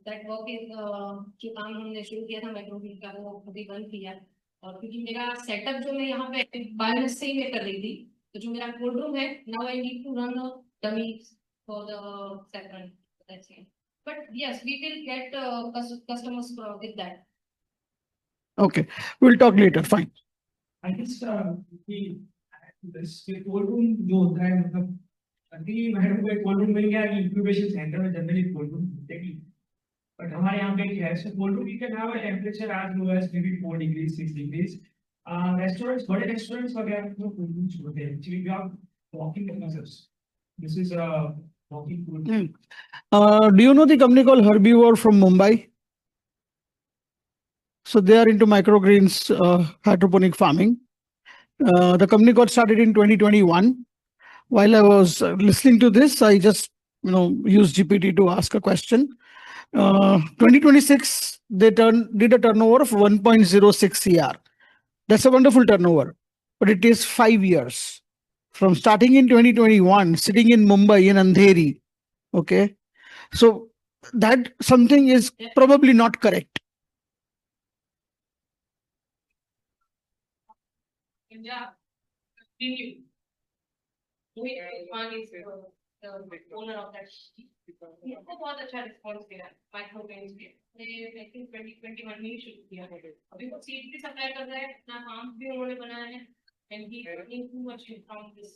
that work is जो काम हमने शुरू किया था microgreen का वो अभी बंद किया है। और क्योंकि मेरा सेटअप जो मैं यहाँ पे बायोमेस से ही मैं कर रही थी, तो जो मेरा कोल्ड रूम है, now I need to run a dummy for the second. That's it. But yes, we will get customers with that. okay, we'll talk later. Fine. I guess this cold room जो होता है मतलब अभी madam को एक cold room मिल गया कि इंक्यूबेशन सेंटर में जनरली कोल्ड रूम मिलते ही बट हमारे यहाँ पे एक है so cold room you can have a temperature as low as may be 4 degrees 6 degrees restaurants बड़े रेस्टोरेंट्स वगैरह में कोल्ड रूम्स होते हैं actually we are walking capacities this is a walking cold room Do you know the company called Herbivore from Mumbai? So they are into microgreens, hydroponic farming. The company got started in 2021. While I was listening to this, I just used GPT to ask a question. 2026, they did a turnover of 1.06 CR. That's a wonderful turnover, but it is 5 years from starting in 2021, sitting in Mumbai in Andheri. Okay, so that something is probably not correct. Yeah, continue. One is the owner of that. इसको बहुत अच्छा response दिया माइक्रोग्रेन्स पे। I think 2021 में ही शुरू किया है। अभी वो सीड भी सप्लाई कर रहा है, अपना फार्म भी उन्होंने बनाया है, and he is earning too much from this.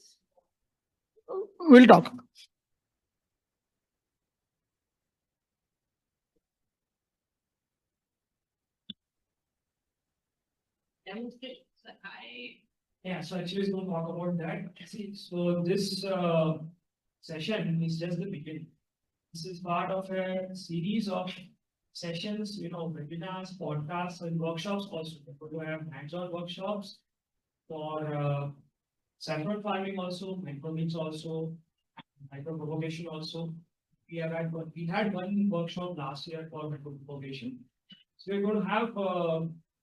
We'll talk. Demonstrations. Yeah, so actually, we're going to talk about that. See, so this session is just the beginning. This is part of a series of sessions, webinars, podcasts, and workshops also. We're going to have hands-on workshops for saffron farming also, microgreens also, micro-propagation also. We had one workshop last year for micro-propagation. So we're going to have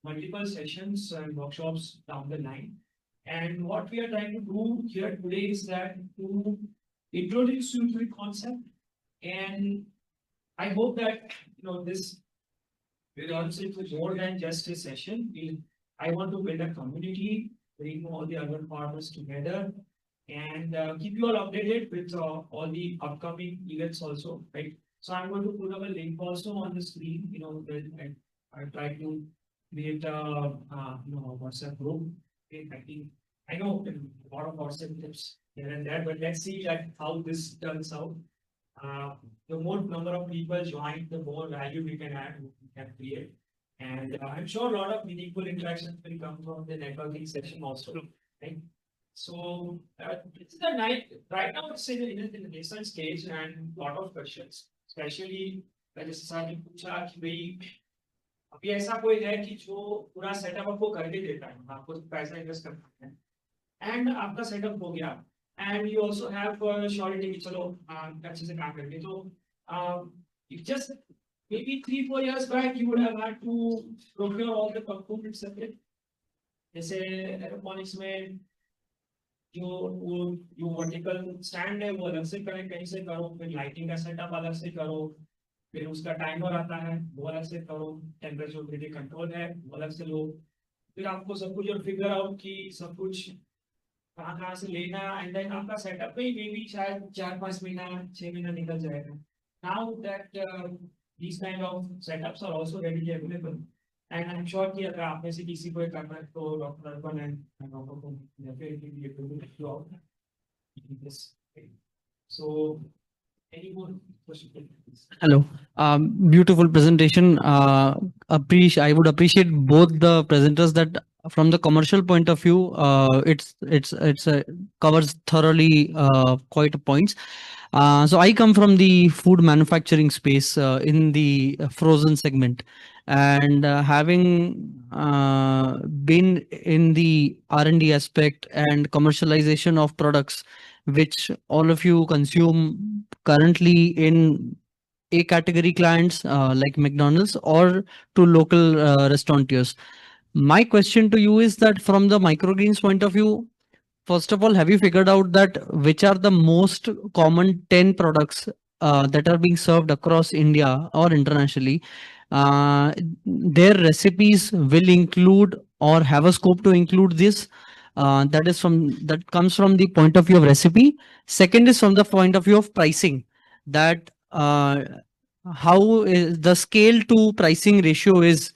multiple sessions and workshops down the line. And what we are trying to do here today is that to introduce you to the concept. And I hope that this will also be more than just a session. I want to build a community, bring all the other partners together, and keep you all updated with all the upcoming events also, right? So I'm going to put up a link also on the screen. I try to create a WhatsApp group. I know a lot of WhatsApp tips here and there, but let's see how this turns out. The more number of people join, the more value we can add, we can create. And I'm sure a lot of meaningful interactions will come from the networking session also. Right? So it's the night right now. It's in the nascent stage and a lot of questions, especially जैसे sir ने पूछा कि भाई अभी ऐसा कोई है कि जो पूरा सेटअप आपको करके देता है, आपको पैसा इन्वेस्ट करना है, एंड आपका सेटअप हो गया, and you also have surety कि चलो अच्छे से काम करके तो it just maybe 3-4 years back you would have had to procure all the components separate. जैसे एरोपोनिक्स में जो वर्टिकल स्टैंड है वो अलग से कहीं से करो, फिर लाइटिंग का सेटअप अलग से करो, फिर उसका टाइमर आता है वो अलग से करो, टेम्परेचर कंट्रोल है वो अलग से लो, फिर आपको सब कुछ और फिगर आउट की सब कुछ कहाँ से लेना and then आपका setup पे maybe शायद 4-5 महीना 6 महीना निकल जाएगा. Now that these kind of setups are also readily available. And I'm sure कि अगर आप में से किसी को करना है तो डॉक्टर अर्पण and डॉक्टर को definitely be able to help you out in this. So any more questions? Hello. Beautiful presentation. I would appreciate both the presenters that from the commercial point of view, it's covers thoroughly quite points. So I come from the food manufacturing space in the frozen segment, and having been in the R&D aspect and commercialization of products, which all of you consume currently in A category clients like McDonald's or to local restaurateurs. My question to you is that from the microgreens point of view, first of all, have you figured out that which are the most common 10 products that are being served across India or internationally? Their recipes will include or have a scope to include this. That comes from the point of view of recipe. Second is from the point of view of pricing. That how is the scale to pricing ratio is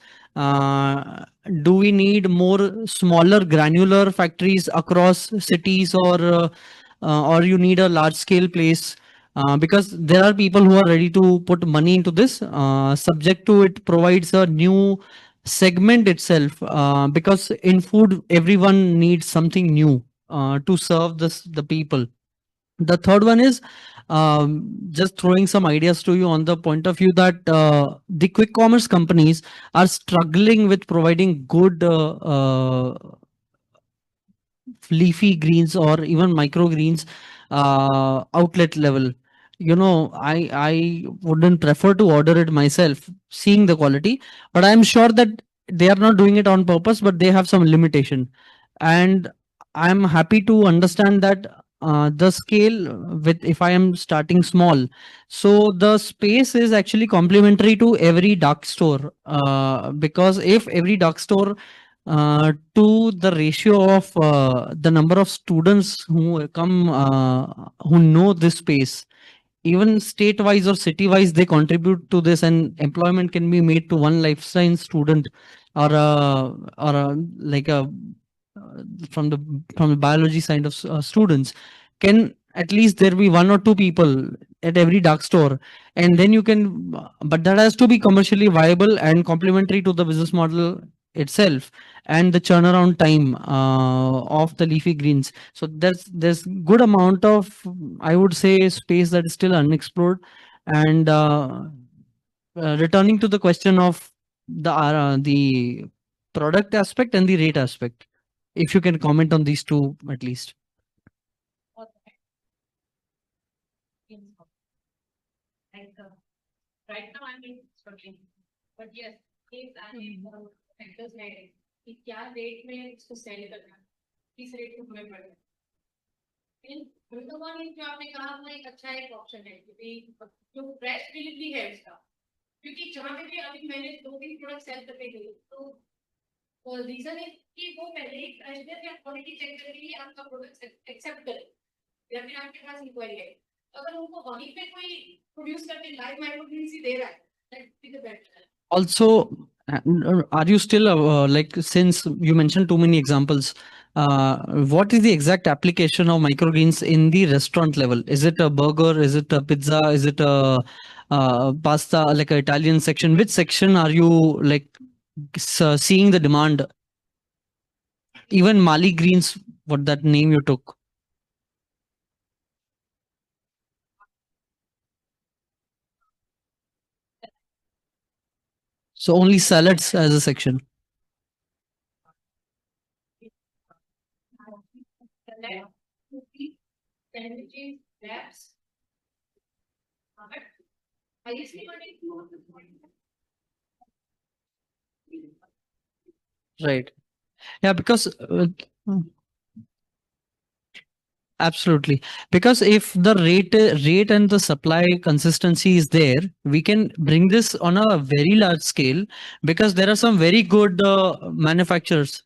do we need more smaller granular factories across cities or you need a large scale place because there are people who are ready to put money into this subject to it provides a new segment itself because in food everyone needs something new to serve the people. The third one is just throwing some ideas to you on the point of view that the quick commerce companies are struggling with providing good leafy greens or even microgreens outlet level. You know, I wouldn't prefer to order it myself, seeing the quality, but I'm sure that they are not doing it on purpose, but they have some limitation. And I'm happy to understand that the scale with if I am starting small, so the space is actually complementary to every dark store because if every dark store to the ratio of the number of students who come who know this space even state wise or city wise they contribute to this and employment can be made to one life science student or like a from the biology side of students can at least there be one or two people at every dark store and then you can but that has to be commercially viable and complementary to the business model itself and the turnaround time of the leafy greens. So there's good amount of I would say space that is still unexplored. And returning to the question of the product aspect and the rate aspect, if you can comment on these two at least. Like, right now I'm struggling, but yes, if I factors है कि क्या rate में इसको cell करना है, किस rate में हमें पड़ेगा। वन जो आपने कहा वो एक अच्छा एक ऑप्शन है क्योंकि जो फ्रेश डिलीवरी है उसका, क्योंकि जहाँ पे भी अभी मैंने 2-3 प्रोडक्ट सेल करके गई तो रीजन है कि वो पहले ही फ्रेशनेस या क्वालिटी चेक करके ही आपका प्रोडक्ट एक्सेप्ट करे या फिर आपके पास इंक्वायरी है। अगर उनको वहीं पे कोई प्रोड्यूस करके लाइव माइक्रोग्रीन्स ही दे रहा है that is better. Also, are you still like since you mentioned too many examples, what is the exact application of microgreens in the restaurant level? Is it a burger? Is it a pizza? Is it a pasta, like an Italian section? Which section are you like seeing the demand? Even Mali greens, what that name you took? So only salads as a section. Sandwiches, wraps. I usually want Right. Yeah, because absolutely. Because if the rate and the supply consistency is there, we can bring this on a very large scale because there are some very good manufacturers.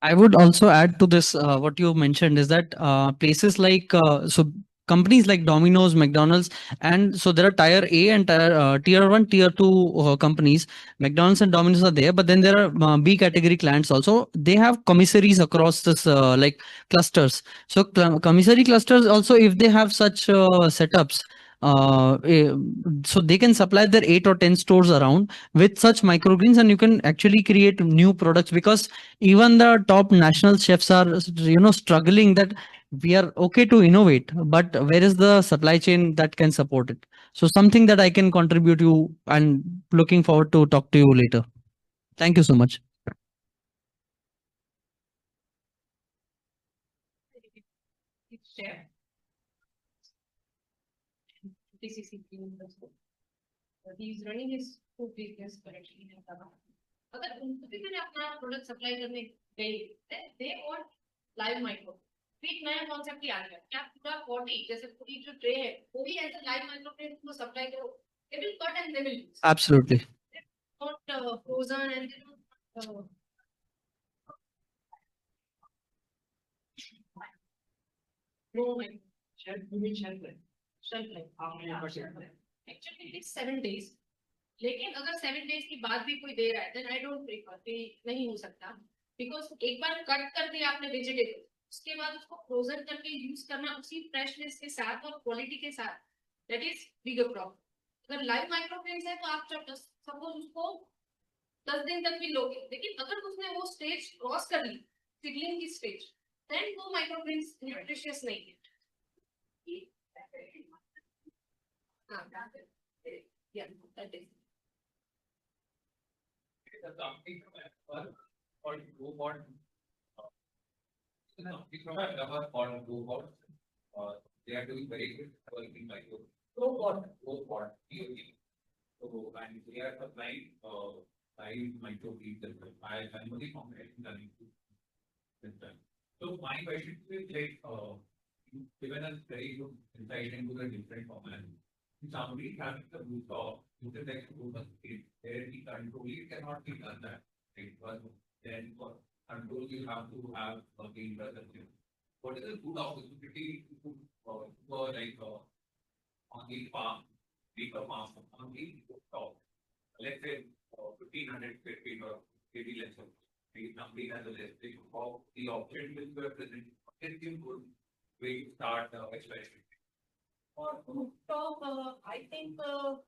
I would also add to this what you mentioned is that places like companies like Domino's, McDonald's, and so there are tier A and tier one, tier two companies. McDonald's and Domino's are there, but then there are B category clients also. They have commissaries across this like clusters. So commissary clusters also, if they have such setups. So they can supply their 8 or 10 stores around with such microgreens, and you can actually create new products, because even the top national chefs are struggling that we are okay to innovate, but where is the supply chain that can support it? So something that I can contribute to, and looking forward to talk to you later. Thank you so much. Share. TCC team also. He's running his food business currently in Ahmedabad. अगर उनको भी मैंने अपना product supply करने गई, they want live micro. फिर एक नया कॉन्सेप्ट ही आ गया, क्या पूरा 40 जैसे पूरी जो ट्रे है वो भी ऐसे लाइव माइक्रो ट्रे को सप्लाई करो, they will cut and they will use. Absolutely. Not frozen and they don't no my shelf life. Actually it is 7 days. लेकिन अगर 7 days की बाद भी कोई दे रहा है, then I don't prefer, नहीं हो सकता, because एक बार कट कर दिया आपने वेजिटेबल, उसके बाद उसको फ्रोजन करके यूज करना उसी फ्रेशनेस के साथ और क्वालिटी के साथ, that is bigger problem. अगर लाइव माइक्रोग्रेन्स है तो आप सपोज उसको 10 दिन तक भी लोगे, लेकिन अगर उसने वो स्टेज क्रॉस कर ली, सीडलिंग की स्टेज, then वो माइक्रोग्रेन्स न्यूट्रिशियस नहीं है. Yeah, that is. The company from Apple called GoBot. The company from Apple called GoBot. They are doing very good work in micro. GoBot. So, and they are supplying live micro feeds as well. I only formulating the system. So my question is like, you've given us very good insight into the different formats. Somebody having the rooftop, internet open space, where the control it cannot be done that. Right? But then for control you have to have the infrastructure. What is a good opportunity to for like on the farm, make a farm on the rooftop? Let's say 1500 square feet or maybe less. Somebody has a list of the option which were present. Can you good way to start experimenting? For rooftop, I think the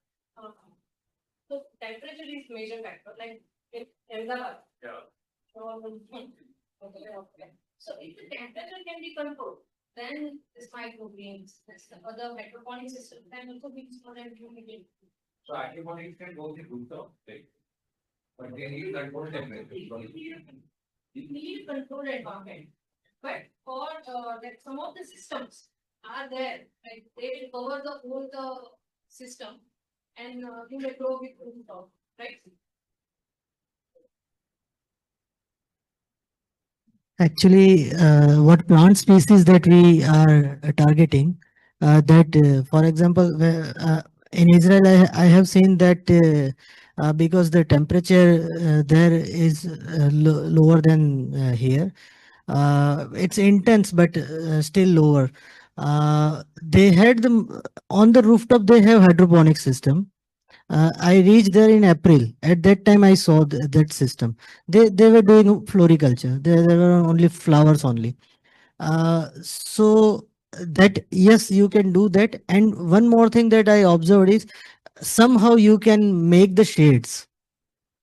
temperature is major factor. Like in Ahmedabad. Yeah. Okay. So if the temperature can be controlled, then this microgreens, that's the other hydroponic system can also be installed and communicate. So hydroponics can go in rooftop, right? But they need control temperature. You need control environment. But for like some of the systems are there, like they will cover the whole system and you may grow with rooftop, right? Actually, what plant species that we are targeting, for example, in Israel, I have seen that because the temperature there is lower than here, it's intense, but still lower. They had them on the rooftop. They have hydroponic system. I reached there in April. At that time, I saw that system. They were doing floriculture. There were only flowers only. So that yes, you can do that. And one more thing that I observed is somehow you can make the shades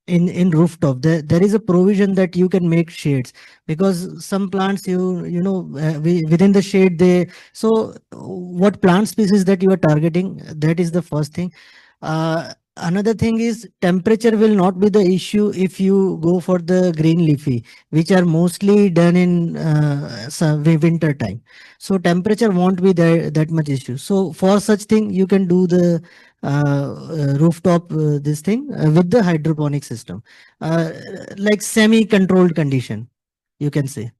in rooftop. There is a provision that you can make shades, because some plants within the shade they. So what plant species that you are targeting, that is the first thing. Another thing is temperature will not be the issue if you go for the green leafy, which are mostly done in winter time. So temperature won't be that much issue. So for such thing you can do the rooftop this thing with the hydroponic system, like semi controlled condition, you can say.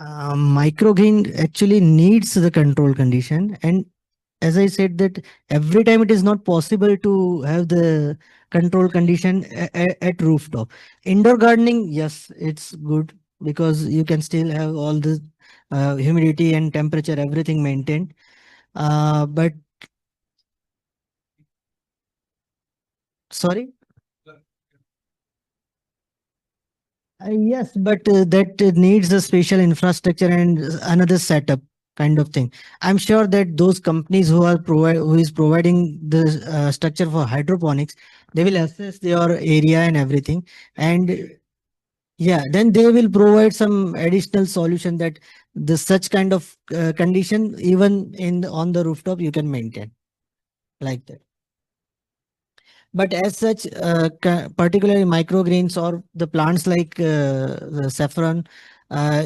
Microgreen actually needs the control condition, and as I said that every time it is not possible to have the control condition at rooftop. Indoor gardening, yes, it's good because you can still have all the humidity and temperature, everything maintained. But sorry. Yes, but that needs a special infrastructure and another setup kind of thing. I'm sure that those companies who is providing the structure for hydroponics, they will assess your area and everything, and yeah, then they will provide some additional solution that the such kind of condition even in on the rooftop you can maintain like that. But as such, particularly microgreens or the plants like the saffron,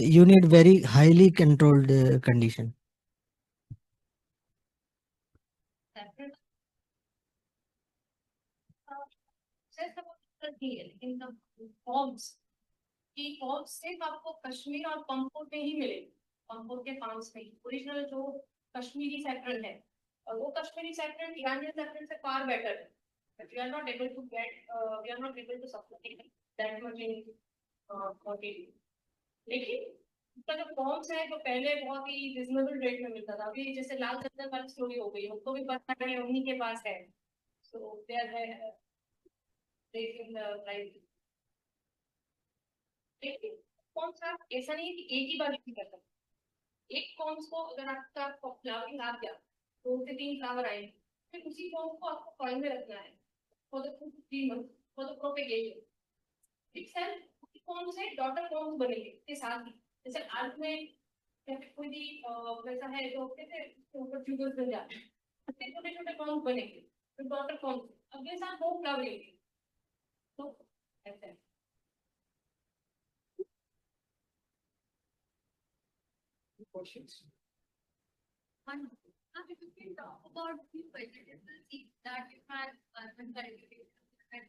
you need very highly controlled condition. Separate. Says about the deal in the forms. कि form सिर्फ आपको कश्मीर और पंपोर में ही मिले, पंपोर के farms में original जो Kashmiri saffron है, और वो कश्मीरी सैफरन ईरानियन सैफरन से फार बेटर है, but we are not able to get we are not able to supply that much in quantity. लेकिन उसका जो फॉर्म्स है जो पहले बहुत ही रिजनेबल रेट में मिलता था, अभी जैसे लाल चंदन वाली स्टोरी हो गई, उनको भी पता है उन्हीं के पास है, so they are raising the price. लेकिन कौन सा ऐसा नहीं है कि एक ही बार बिक्री करता है, एक फॉर्म्स को अगर आपका फ्लावरिंग आ गया, 2 से 3 फ्लावर आए, फिर उसी फॉर्म को आपको कॉइन में रखना है for the 2 to 3 months for the propagation itself. Form से डॉटर फॉर्म्स बनेंगे इसके साथ ही, जैसे आर्ट में कोई भी वैसा है जो कहते हैं ऊपर ट्यूबर्स बन जाते हैं, छोटे छोटे फॉर्म्स बनेंगे, फिर डॉटर फॉर्म्स अगले साल वो फ्लावरिंग, तो ऐसा है। Questions? If you can talk about the vegetables that you had urban cultivation and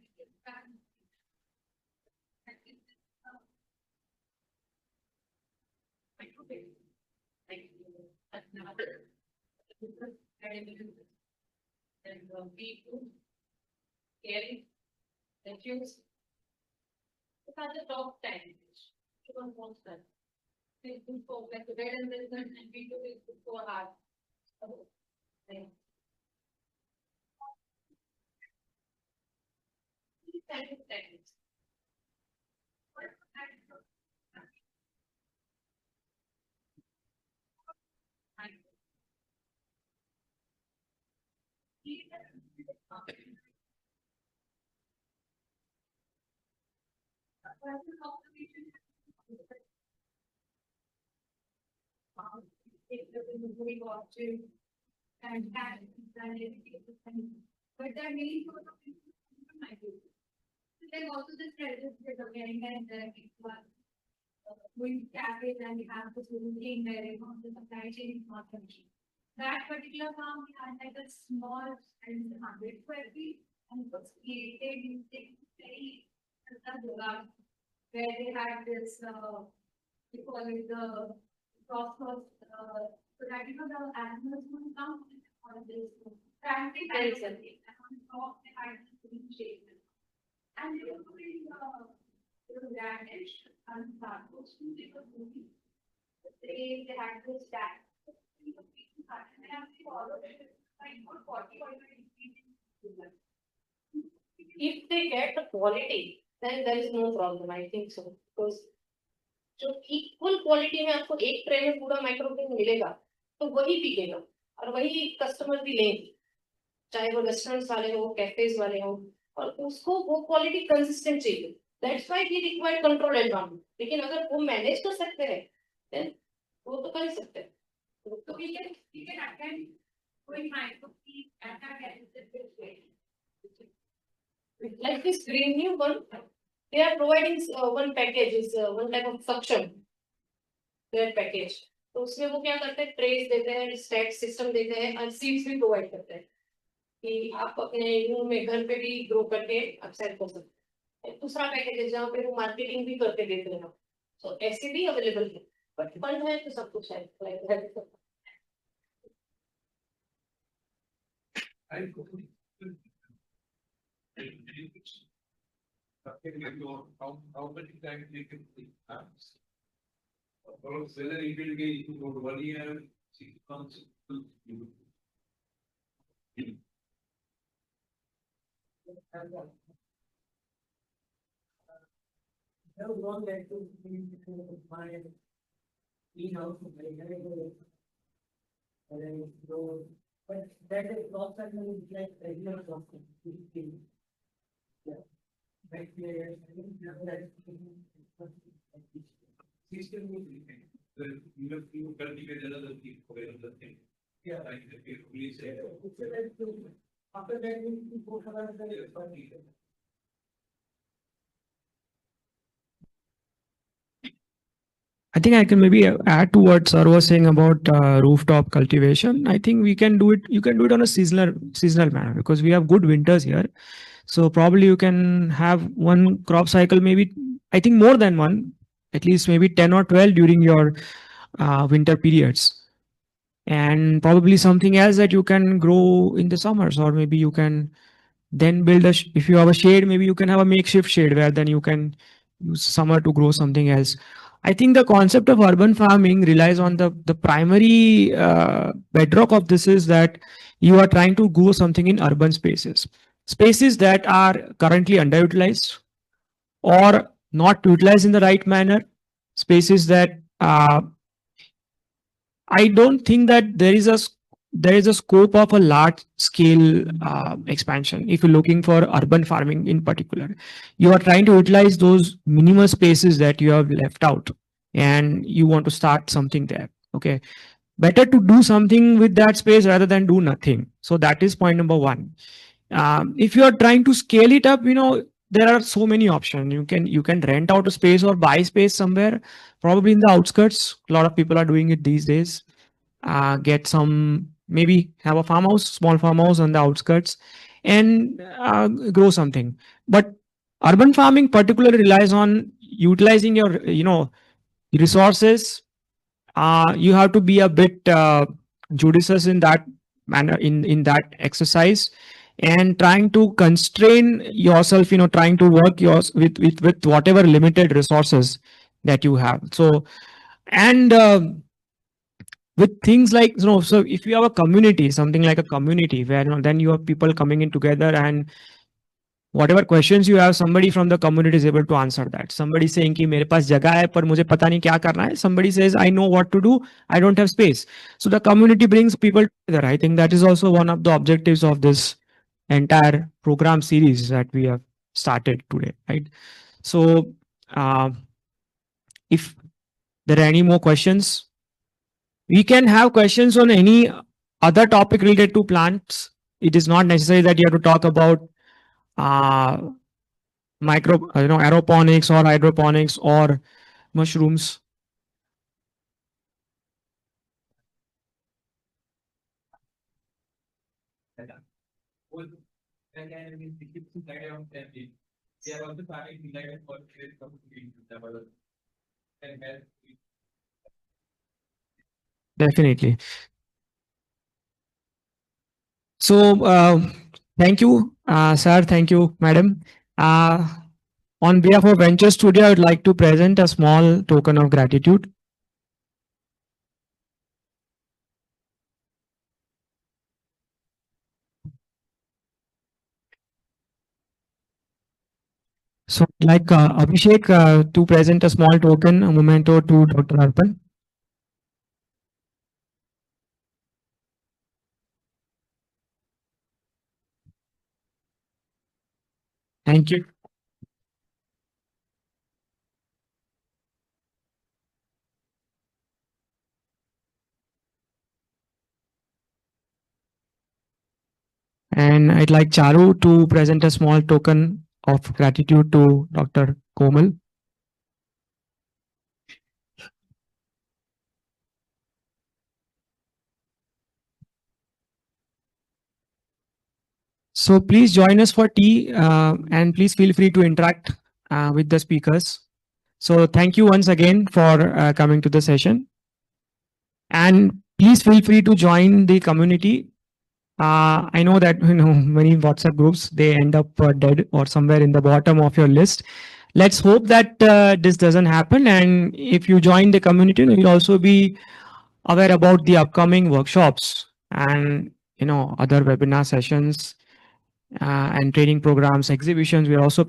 people, caring, refuse. It has a top 10. Everyone wants that. It's good for like the red and business and people is good for heart. So, these kind of things. But there are many sort of people there's also this treasures that are getting and people are going to cafes and we have this little thing where the supply chain is not functioning. That particular farm we had like a small and 100 square feet and it was created using very where they had this we call it the crossroads so that the animals would come on this family medicine and on top they had this green shape and they were doing damage and cargoes they were moving. They had this stack. If they get the quality, then there is no problem. I think so because जो equal quality में आपको एक tray में पूरा माइक्रोग्रेन मिलेगा तो वही बिकेगा और वही कस्टमर भी लेंगे, चाहे वो रेस्टोरेंट्स वाले हो, कैफेज वाले हो, और उसको वो क्वालिटी कंसिस्टेंट चाहिए। That's why we require control environment. लेकिन अगर वो मैनेज कर सकते हैं देन वो तो कर ही सकते हैं। तो we can attend going microkeys and like this green new one, they are providing one package is one type of suction their package। तो उसमें वो क्या करते हैं, ट्रेस देते हैं, स्टैक सिस्टम देते हैं और सीड्स भी प्रोवाइड करते हैं कि आप अपने रूम में घर पे भी ग्रो करके आप सेल कर सकते हैं। दूसरा पैकेज है जहाँ पे वो मार्केटिंग भी करके देते हैं, तो ऐसे भी अवेलेबल है। फल है तो सब कुछ है like how many times you can see hands? Or whether it will be 1 year, 6 months. No one that could be my in-house, but that is also like regular process. Yeah. Like, System will be you cultivate another thing for another thing. Yeah, like the police say. after that, we go for the I think I can maybe add to what Sir was saying about rooftop cultivation. I think we can do it. You can do it on a seasonal manner because we have good winters here. So probably you can have one crop cycle, maybe I think more than one, at least maybe 10 or 12 during your winter periods. And probably something else that you can grow in the summers, or maybe you can then build if you have a shade, maybe you can have a makeshift shade where then you can use summer to grow something else. I think the concept of urban farming relies on the primary bedrock of this is that you are trying to grow something in urban spaces that are currently underutilized or not utilized in the right manner, spaces that I don't think that there is a scope of a large scale expansion. If you're looking for urban farming in particular, you are trying to utilize those minimal spaces that you have left out, and you want to start something there. Okay, better to do something with that space rather than do nothing. So that is point number one. If you are trying to scale it up, there are so many options. You can rent out a space or buy space somewhere, probably in the outskirts. A lot of people are doing it these days. Get some, maybe have a farmhouse, small farmhouse on the outskirts, and grow something. But urban farming particularly relies on utilizing your resources. You have to be a bit judicious in that manner, in that exercise, and trying to constrain yourself, trying to work with whatever limited resources that you have. So, and with things like, so if you have a community, something like a community where then you have people coming in together, and whatever questions you have, somebody from the community is able to answer that. Somebody saying कि मेरे पास जगह है पर मुझे पता नहीं क्या करना है. Somebody says I know what to do, I don't have space. So the community brings people together. I think that is also one of the objectives of this entire program series that we have started today, right? So uh, if there are any more questions, we can have questions on any other topic related to plants. It is not necessary that you have to talk about uh, aeroponics or hydroponics or mushrooms. They are also starting to like for develop and help. Definitely. So thank you, sir. Thank you, madam. On behalf of Venture Studio, I would like to present a small token of gratitude. So I'd like Abhishek to present a small token, a memento to Dr. Arpan. Thank you. And I'd like Charu to present a small token of gratitude to Dr. Komal. So please join us for tea and please feel free to interact with the speakers. So thank you once again for coming to the session. And please feel free to join the community. I know that many WhatsApp groups they end up dead or somewhere in the bottom of your list. Let's hope that this doesn't happen. And if you join the community, you'll also be aware about the upcoming workshops and other webinar sessions and training programs, exhibitions. We are also